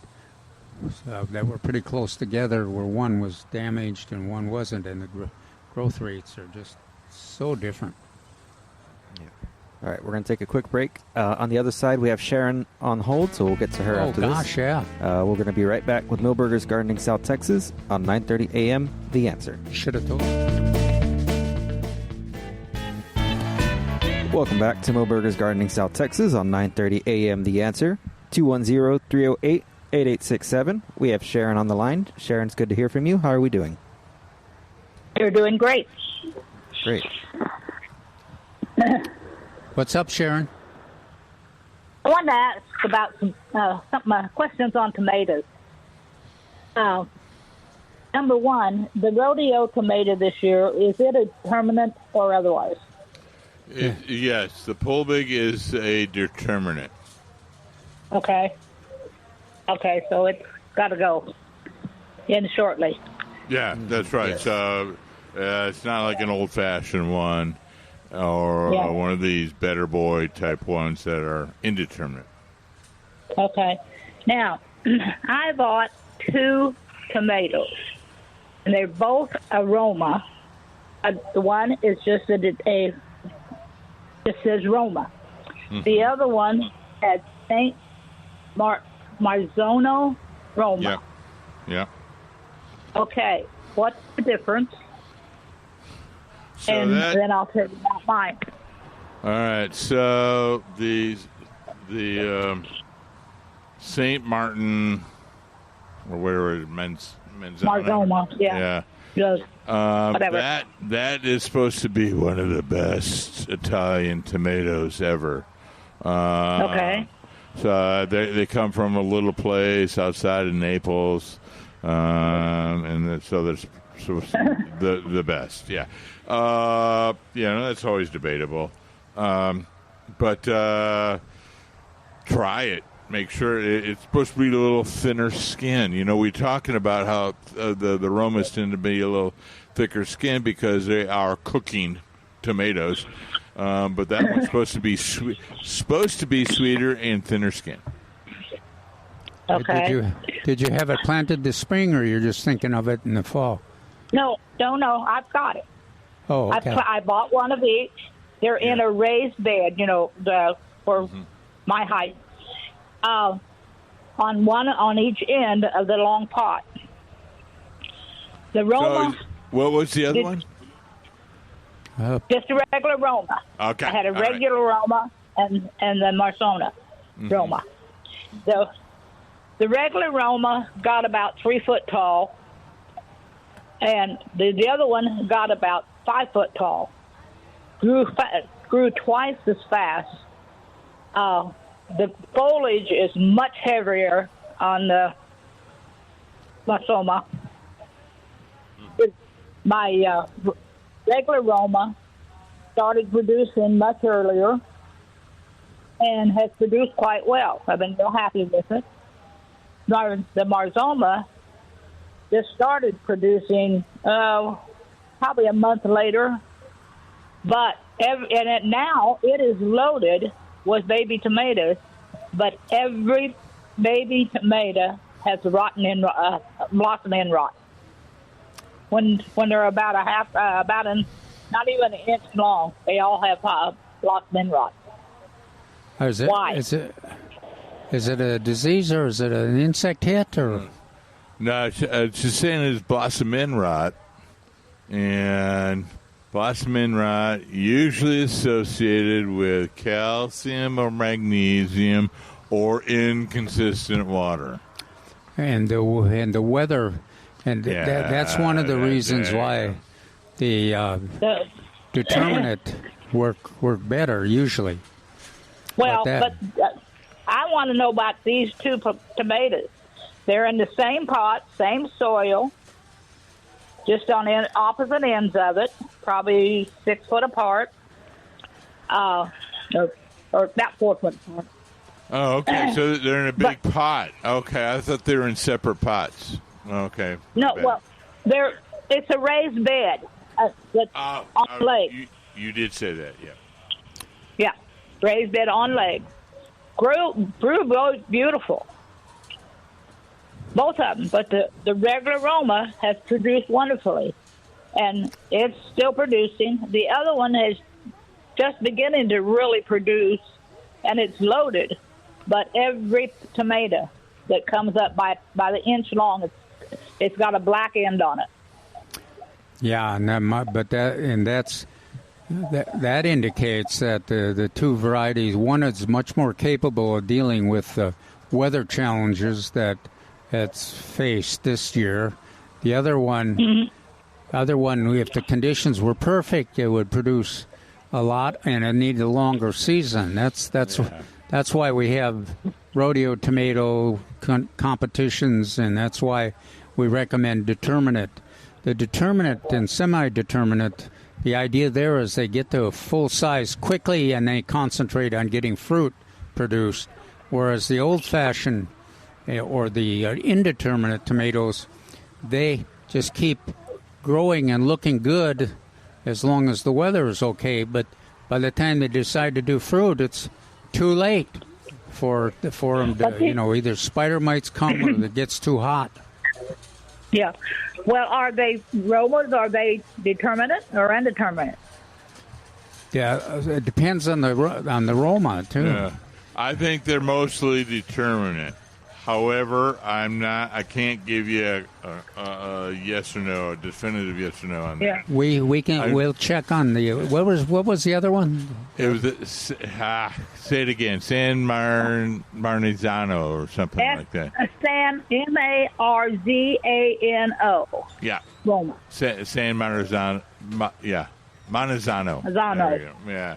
were pretty close together where one was damaged and one wasn't, and the growth rates are just so different. Yeah. All right, we're going to take a quick break. On the other side, we have Sharon on hold, so we'll get to her after this. Oh, gosh, yeah. We're going to be right back with Milberger's Gardening South Texas on 9:30 a.m. The Answer. Should have told you. Welcome back to Milberger's Gardening South Texas on 9:30 a.m. The Answer. 210-308-8867. We have Sharon on the line. Sharon, it's good to hear from you. How are we doing? You're doing great. Great. What's up, Sharon? I wanted to ask about some questions on tomatoes. Number one, the rodeo tomato this year, is it a permanent or otherwise? Yes, the Polbig is a determinant. Okay, so it's got to go in shortly. Yeah, that's right. Yes. So it's not like an old-fashioned one or one of these better boy type ones that are indeterminate. Okay. Now, I bought 2 tomatoes, and they're both aroma. The one is just it says Roma. Mm-hmm. The other one had St. Marzono Roma. Yeah. Okay. What's the difference? So then I'll tell you about mine. All right, so the St. Martin, or whatever it is, Marzoma, yeah. Yes. Whatever. That is supposed to be one of the best Italian tomatoes ever. Okay. So they come from a little place outside of Naples, and so there's the best. Yeah, that's always debatable, but try it. Make sure it's supposed to be a little thinner skin. We're talking about how the Romas tend to be a little thicker skin because they are cooking tomatoes. But that one's supposed to be sweeter and thinner skin. Okay. Did you have it planted this spring, or you're just thinking of it in the fall? No. I've got it. Oh, okay. I bought one of each. They're in a raised bed, for my height. On each end of the long pot. The Roma. So, what was the other one? Just a regular Roma. Okay. I had a regular Roma and the Marzona Roma. The regular Roma got about 3 foot tall, and the other one got about 5 foot tall. Grew twice as fast. The foliage is much heavier on the Marzoma. My regular Roma started producing much earlier and has produced quite well. I've been real happy with it. The Marzoma just started producing probably a month later, but now it is loaded with baby tomatoes, but every baby tomato has blossom end rot. When they're about not even an inch long, they all have blossom end rot. Why? Is it a disease, or is it an insect hit, or? No, she's saying it's blossom end rot, and blossom end rot usually associated with calcium or magnesium or inconsistent water. And the weather, and that's one of the reasons why the determinate work better usually. Well, but I want to know about these two tomatoes. They're in the same pot, same soil, just on opposite ends of it, probably 6 foot apart, or about 4 foot apart. Oh, okay. So they're in a big pot. Okay, I thought they were in separate pots. Okay. No, well, it's a raised bed that's on legs. You did say that, yeah. Yeah, raised bed on legs. Grew beautiful. Both of them, but the regular Roma has produced wonderfully, and it's still producing. The other one is just beginning to really produce, and it's loaded. But every tomato that comes up by the inch long, it's got a black end on it. Yeah, and that indicates that the two varieties, one is much more capable of dealing with the weather challenges that it's faced this year. The other one, if the conditions were perfect, it would produce a lot, and it needed a longer season. That's why we have rodeo tomato competitions, and that's why we recommend determinate. The determinate and semi-determinate, the idea there is they get to a full size quickly and they concentrate on getting fruit produced, whereas the old-fashioned or the indeterminate tomatoes, they just keep growing and looking good as long as the weather is okay, but by the time they decide to do fruit, it's too late for them to, either spider mites come or it gets too hot. Yeah. Well, are they Romas? Are they determinate or indeterminate? Yeah, it depends on the Roma too. Yeah. I think they're mostly determinate. However, I can't give you a yes or no, a definitive yes or no on that. Yeah. We'll check on the what was the other one? It was say it again, San Marzano or something like that. San Marzano. Yeah. Roma. San Marzano. Yeah. Marzano. Marzano. Yeah.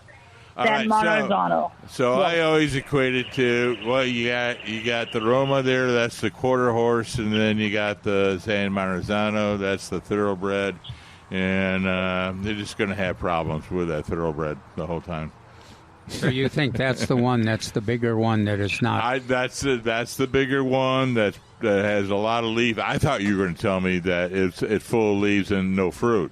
San Marzano. So I always equate it to, well, you got the Roma there, that's the quarter horse, and then you got the San Marzano, that's the thoroughbred. And they're just going to have problems with that thoroughbred the whole time. So you think that's the one, that's the bigger one that is not? That's the bigger one that has a lot of leaf. I thought you were going to tell me that it's full of leaves and no fruit,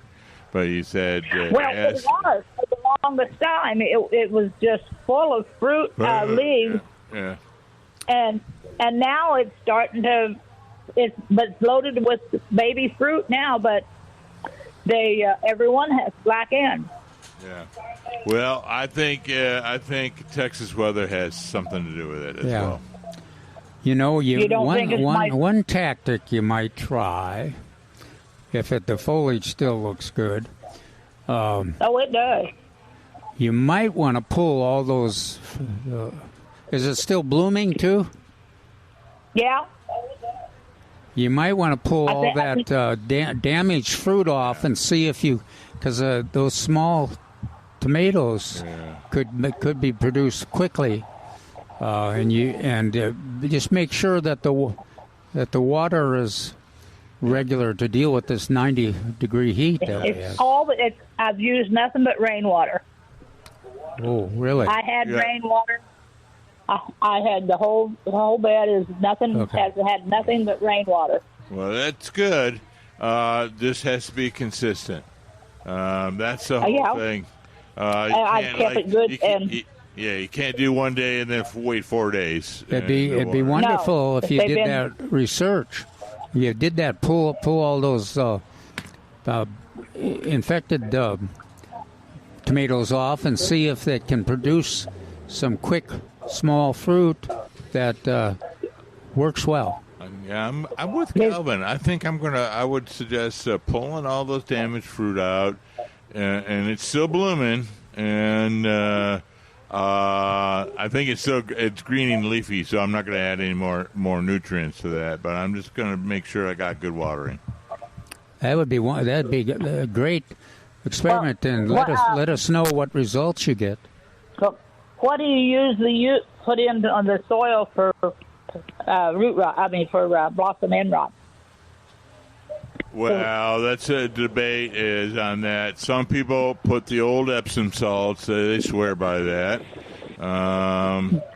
but you said it was for the longest time. It was just full of fruit, leaves. Yeah. And now it's starting to. It's loaded with baby fruit now, but. Everyone has black ends. Yeah. Well, I think Texas weather has something to do with it as well. You know, one tactic you might try, if the foliage still looks good. It does. You might want to pull all those. Is it still blooming too? Yeah. You might want to pull all that damaged fruit off and see if you, because those small tomatoes could be produced quickly, and just make sure that the water is regular to deal with this 90-degree heat. I've used nothing but rainwater. Oh, really? I had rainwater. I had the whole bed is nothing has had nothing but rainwater. Well, that's good. This has to be consistent. That's the whole thing. I kept it good you can't do one day and then wait 4 days. It'd be wonderful if you did that research. You did that. Pull all those infected tomatoes off and see if they can produce some quick small fruit that works well. Yeah, I'm with Calvin. I think I would suggest pulling all those damaged fruit out, and it's still blooming, and I think it's green and leafy, so I'm not going to add any more nutrients to that. But I'm just going to make sure I got good watering. That'd be a great experiment, and let us know what results you get. What do you usually put in on the soil for root rot? I mean, for blossom end rot. Well, that's a debate is on that. Some people put the old Epsom salts. They swear by that.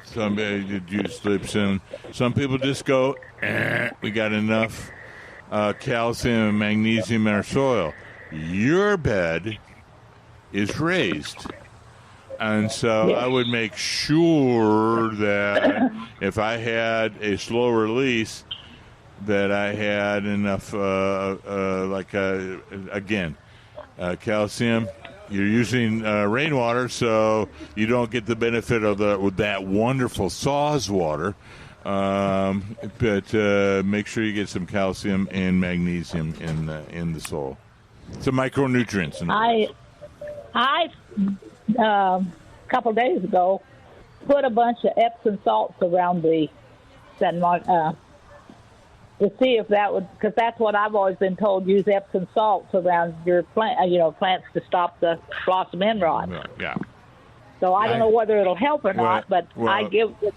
Somebody use Epsom. Some people just go, we got enough calcium and magnesium in our soil. Your bed is raised. And so I would make sure that if I had a slow release, that I had enough, calcium. You're using rainwater, so you don't get the benefit of that wonderful Saws water. But make sure you get some calcium and magnesium in the soil. Some micronutrients. A couple of days ago, put a bunch of Epsom salts around the to see if that would, because that's what I've always been told, use Epsom salts around your plants to stop the blossom end rot. Yeah. So I don't know whether it'll help or not, but I give it.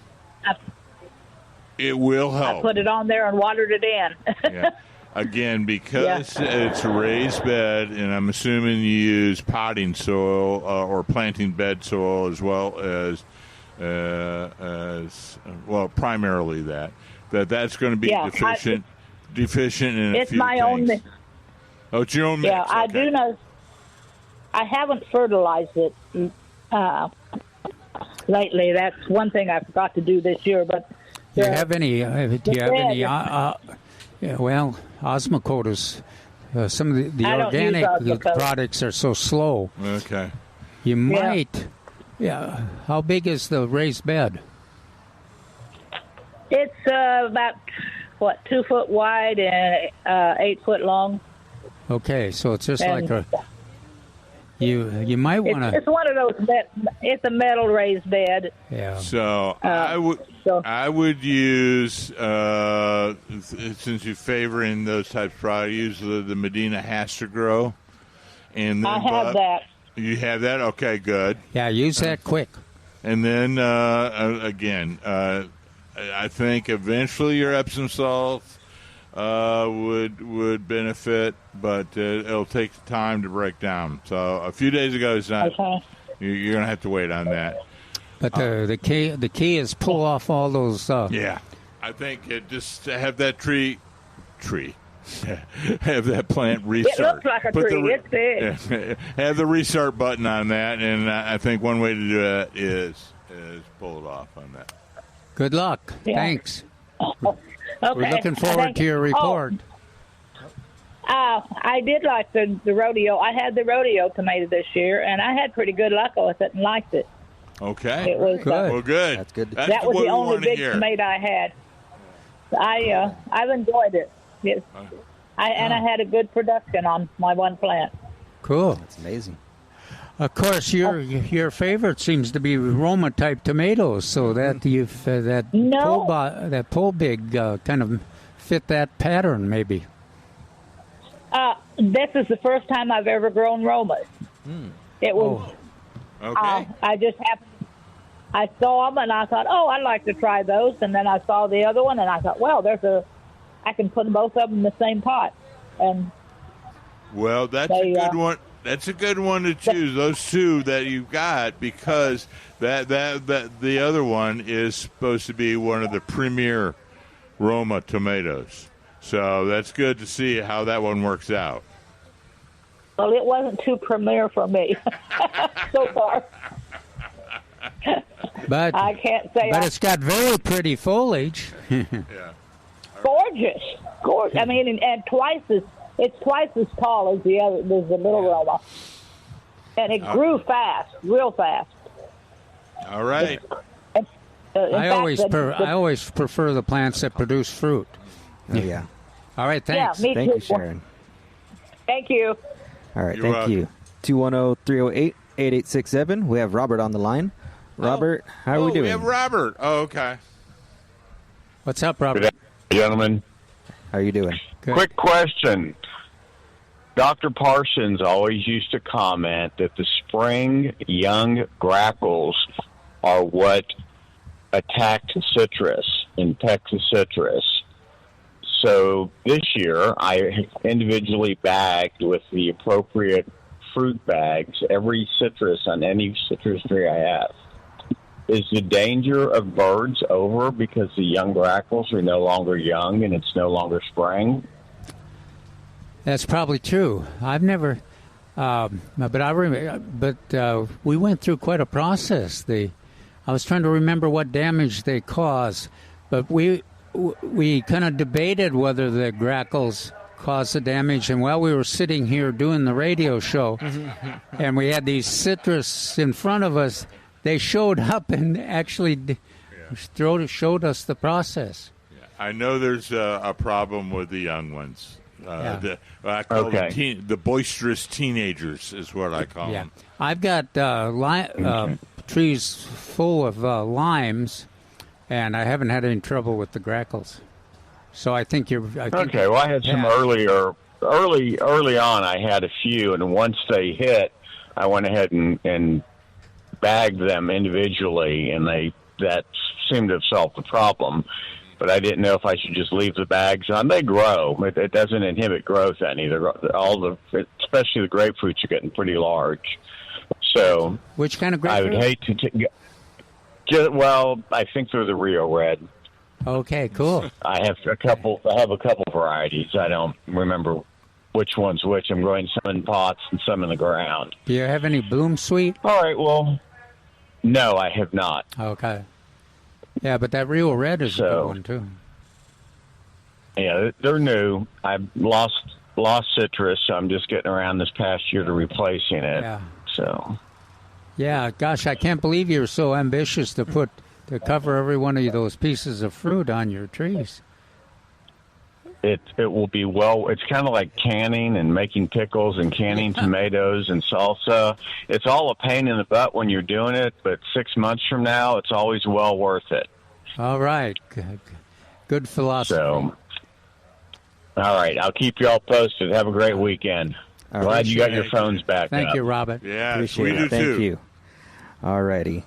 It will help. I put it on there and watered it in. Yeah. Again, because it's a raised bed, and I'm assuming you use potting soil or planting bed soil as well as primarily that's going to be deficient in a it's few my things. own mix. Oh, it's your own mix. Yeah, I do know. I haven't fertilized it lately. That's one thing I forgot to do this year. But do you have any? Osmocote is some of the organic products are so slow. Okay. You might. Yeah. How big is the raised bed? It's about 2 foot wide and 8 foot long. Okay, so it's just like You might want to. It's one of those. It's a metal raised bed. Yeah. So I would use since you're favoring those types of products, use the Medina Has to Grow. And then I have that. You have that? Okay, good. Yeah, use that quick. And then again, I think eventually your Epsom salts would benefit, but it'll take time to break down. So a few days ago, it's not. Okay. You're going to have to wait on that. But the key is pull off all those. Yeah, I think just to have that tree, have that plant restart. It looks like a tree. It's big. Have the restart button on that, and I think one way to do that is pull it off on that. Good luck. Yeah. Thanks. Okay. We're looking forward to your report. I did like the rodeo. I had the rodeo tomato this year, and I had pretty good luck with it and liked it. Okay. It was good. Well, good. That's good. That was the only big tomato I had. I've enjoyed it. Yes. I had a good production on my one plant. Cool. That's amazing. Of course, your favorite seems to be Roma type tomatoes, so that that pole big kind of fit that pattern, maybe. This is the first time I've ever grown Romas. It was. Okay. I just happened. I saw them and I thought, I'd like to try those, and then I saw the other one and I thought, well, I can put both of them in the same pot, and. Well, that's a good one. That's a good one to choose. Those two that you've got, because that the other one is supposed to be one of the premier Roma tomatoes. So that's good to see how that one works out. Well, it wasn't too premier for me so far. But I can't say. But it's got very pretty foliage. Yeah. Gorgeous. I mean, and it's twice as tall as the little Roma, and it grew fast, real fast. All right. I always prefer the plants that produce fruit. Oh, yeah. All right, thanks. Yeah, me Thank too. you, Sharon. Thank you. All right, You're thank you. 210-308-8867. We have Robert on the line. Robert, how are we doing? We have Robert. Oh, okay. What's up, Robert? Good afternoon, gentlemen. How are you doing? Good. Quick question. Dr. Parsons always used to comment that the spring young grackles are what attacked citrus and peck the citrus. So this year, I individually bagged with the appropriate fruit bags every citrus on any citrus tree I have. Is the danger of birds over because the young grackles are no longer young and it's no longer spring? That's probably true. I've never, but I remember. But we went through quite a process. I was trying to remember what damage they caused, but we kind of debated whether the grackles caused the damage. And while we were sitting here doing the radio show, and we had these citrus in front of us, they showed up and actually showed us the process. Yeah. I know there's a problem with the young ones. I call them the boisterous teenagers is what I call them. I've got trees full of limes, and I haven't had any trouble with the grackles. So I think you're... Well, I had some early on. I had a few, and once they hit, I went ahead and bagged them individually, and that seemed to have solved the problem. But I didn't know if I should just leave the bags on. They grow. It doesn't inhibit growth any. Especially the grapefruits are getting pretty large. So which kind of grapefruit? I would hate to. Well, I think they're the Rio Red. Okay, cool. I have a couple varieties. I don't remember which one's which. I'm growing some in pots and some in the ground. Do you have any Bloom Sweet? All right. Well, no, I have not. Okay. Yeah, but that Rio Red is a good one, too. Yeah, they're new. I've lost citrus, so I'm just getting around this past year to replacing it. Yeah. So. Yeah, gosh, I can't believe you're so ambitious to cover every one of those pieces of fruit on your trees. it will be well. It's kind of like canning and making pickles and canning tomatoes and salsa. It's all a pain in the butt when you're doing it, but 6 months from now, it's always well worth it. All right. Good philosophy. So, all right. I'll keep you all posted. Have a great weekend. Glad you got your phones back. Thank you, Robert. Yeah, appreciate we do it. Thank too. you. All righty.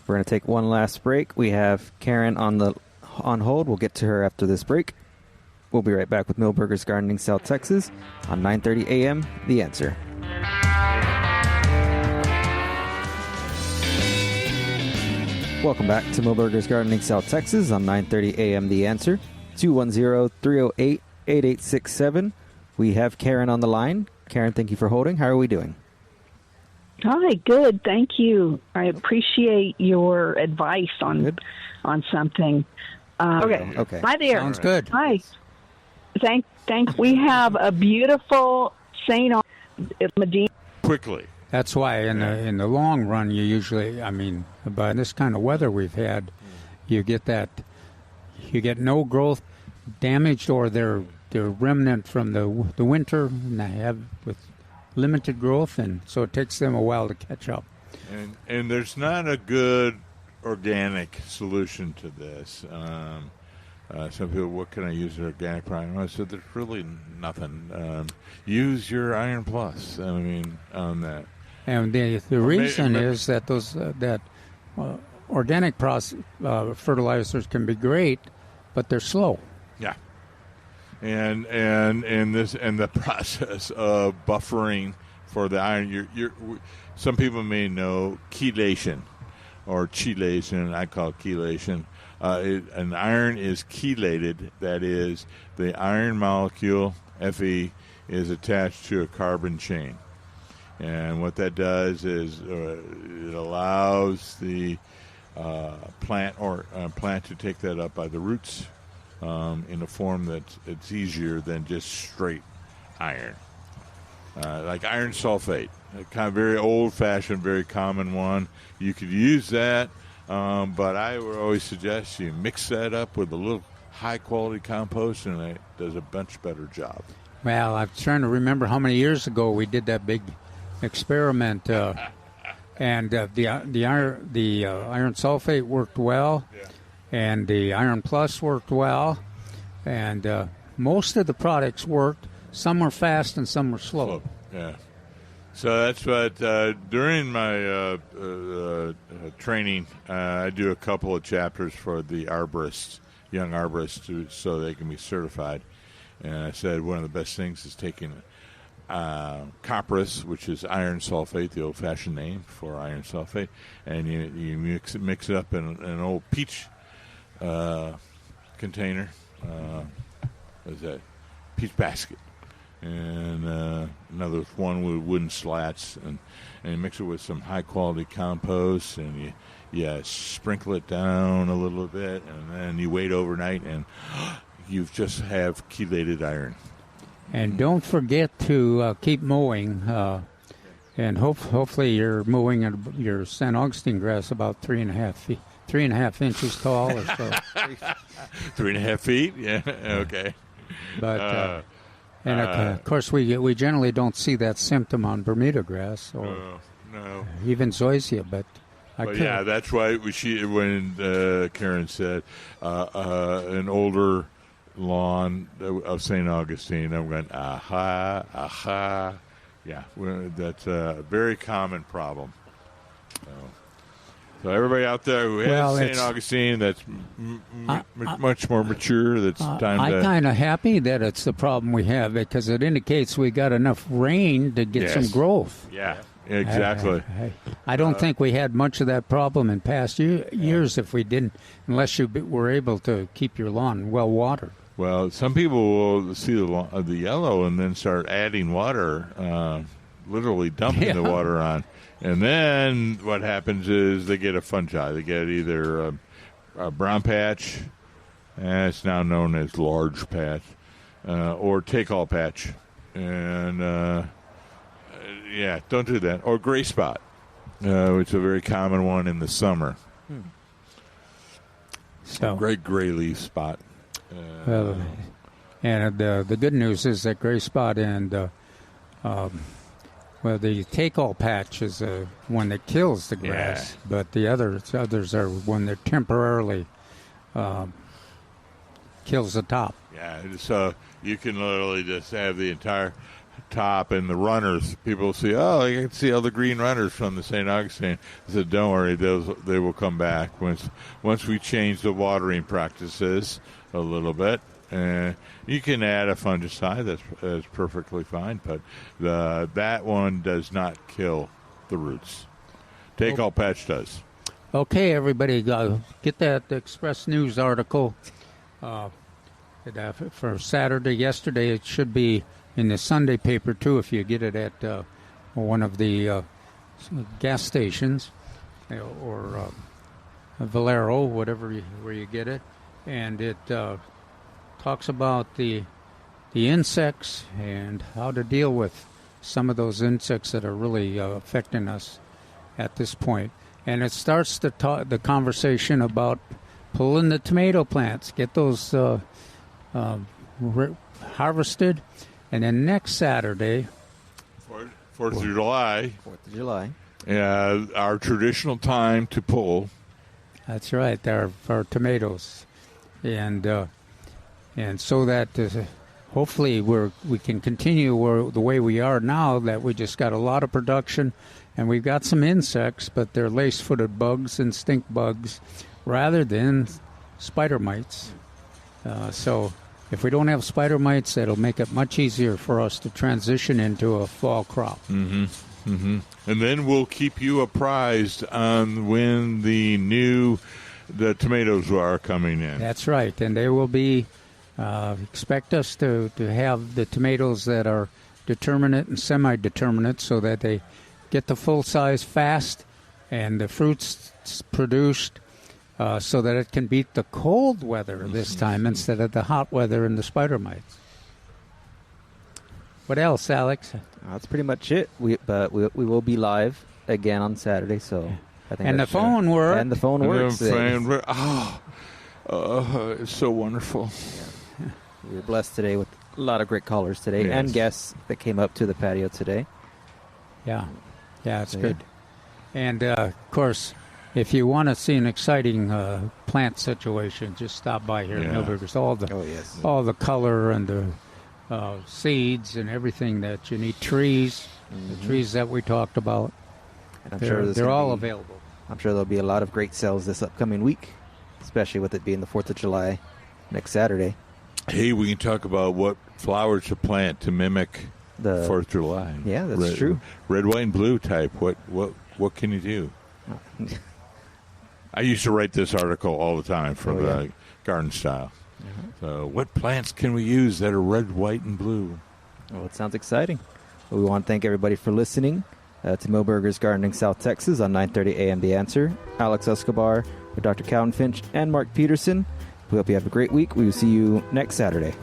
We're going to take one last break. We have Karen on hold. We'll get to her after this break. We'll be right back with Milberger's Gardening South Texas on 9:30 a.m. The Answer. Welcome back to Milberger's Gardening South Texas on 9:30 a.m. The Answer. 210-308-8867. We have Karen on the line. Karen, thank you for holding. How are we doing? Hi, good. Thank you. I appreciate your advice on something. Okay. Hi there. Sounds good. Hi. Thank. We have a beautiful St. Medina. Quickly. That's why in the long run, you usually, by this kind of weather we've had, you get no growth damaged, or they're remnant from the winter, and they have with limited growth, and so it takes them a while to catch up. And there's not a good organic solution to this. Some people, what can I use an organic product? I said, there's really nothing. Use your Iron Plus. On that. And the reason is that those organic fertilizers can be great, but they're slow. Yeah. And the process of buffering for the iron, some people may know chelation or chelation. I call it chelation. An iron is chelated. That is, the iron molecule Fe is attached to a carbon chain, and what that does is it allows the plant to take that up by the roots. In a form that it's easier than just straight iron. Like iron sulfate, a kind of very old-fashioned, very common one. You could use that, but I would always suggest you mix that up with a little high-quality compost, and it does a much better job. Well, I'm trying to remember how many years ago we did that big experiment, and the iron sulfate worked well. Yeah. And the Iron Plus worked well, and most of the products worked. Some were fast and some were slow. Yeah. So that's what, during my training, I do a couple of chapters for the arborists, young arborists, so they can be certified. And I said one of the best things is taking copperas, which is iron sulfate, the old-fashioned name for iron sulfate, and you mix it up in an old peach container, what is that? Peach basket, and another one with wooden slats, and you mix it with some high quality compost, and you sprinkle it down a little bit, and then you wait overnight, and you just have chelated iron. And don't forget to keep mowing, and hopefully you're mowing your St. Augustine grass about 3.5 inches tall or so. 3.5 feet? Yeah, okay. But of course we generally don't see that symptom on Bermuda grass or no. Even zoysia. But yeah, that's why when Karen said an older lawn of St. Augustine, I'm going aha. Yeah, that's a very common problem. So everybody out there who has St. Augustine that's much more mature, that's time to... I'm kind of happy that it's the problem we have, because it indicates we got enough rain to get some growth. Yeah, exactly. I don't think we had much of that problem in past years if we didn't, unless you were able to keep your lawn well watered. Well, some people will see the yellow and then start adding water, literally dumping the water on. And then what happens is they get a fungi. They get either a brown patch, and it's now known as large patch, or take-all patch. And, don't do that. Or gray spot, which is a very common one in the summer. So great gray leaf spot. And the good news is that gray spot and the take-all patch is one that kills the grass, but the others are one that temporarily kills the top. Yeah, so you can literally just have the entire top and the runners. People see, I can see all the green runners from the St. Augustine. I said, don't worry, they will come back once we change the watering practices a little bit. You can add a fungicide, that's perfectly fine, but that one does not kill the roots. Take-all patch does. Okay, everybody, get that Express News article for Saturday. Yesterday, it should be in the Sunday paper, too, if you get it at one of the gas stations or Valero, where you get it. And it talks about the insects and how to deal with some of those insects that are really affecting us at this point. And it starts the conversation about pulling the tomato plants, get those harvested, and then next Saturday, 4th of July. 4th of July. Our traditional time to pull. That's right, our tomatoes. And so that hopefully we can continue the way we are now, that we just got a lot of production, and we've got some insects, but they're lace-footed bugs and stink bugs rather than spider mites. So if we don't have spider mites, that'll make it much easier for us to transition into a fall crop. Mm-hmm. Mm-hmm. And then we'll keep you apprised on when the tomatoes are coming in. That's right, and they will be. Expect us to have the tomatoes that are determinate and semi-determinate, so that they get the full size fast and the fruits produced, so that it can beat the cold weather this time instead of the hot weather and the spider mites. What else, Alex? That's pretty much it. We will be live again on Saturday, so I think. And the phone works. And the phone works. It's so wonderful. We were blessed today with a lot of great callers today, yes, and guests that came up to the patio today. Yeah, it's good. And, of course, if you want to see an exciting plant situation, just stop by here at Milberger's. All the color and the seeds and everything that you need. Trees, the trees that we talked about. And I'm sure they're all available. I'm sure there'll be a lot of great sales this upcoming week, especially with it being the 4th of July next Saturday. Hey, we can talk about what flowers to plant to mimic the 4th of July. Yeah, that's true. Red, white, and blue type. What can you do? I used to write this article all the time for the garden style. So what plants can we use that are red, white, and blue? Well, it sounds exciting. Well, we want to thank everybody for listening to Milberger's Gardening South Texas on 9:30 a.m. The Answer. Alex Escobar, with Dr. Calvin Finch, and Mark Peterson. We hope you have a great week. We will see you next Saturday.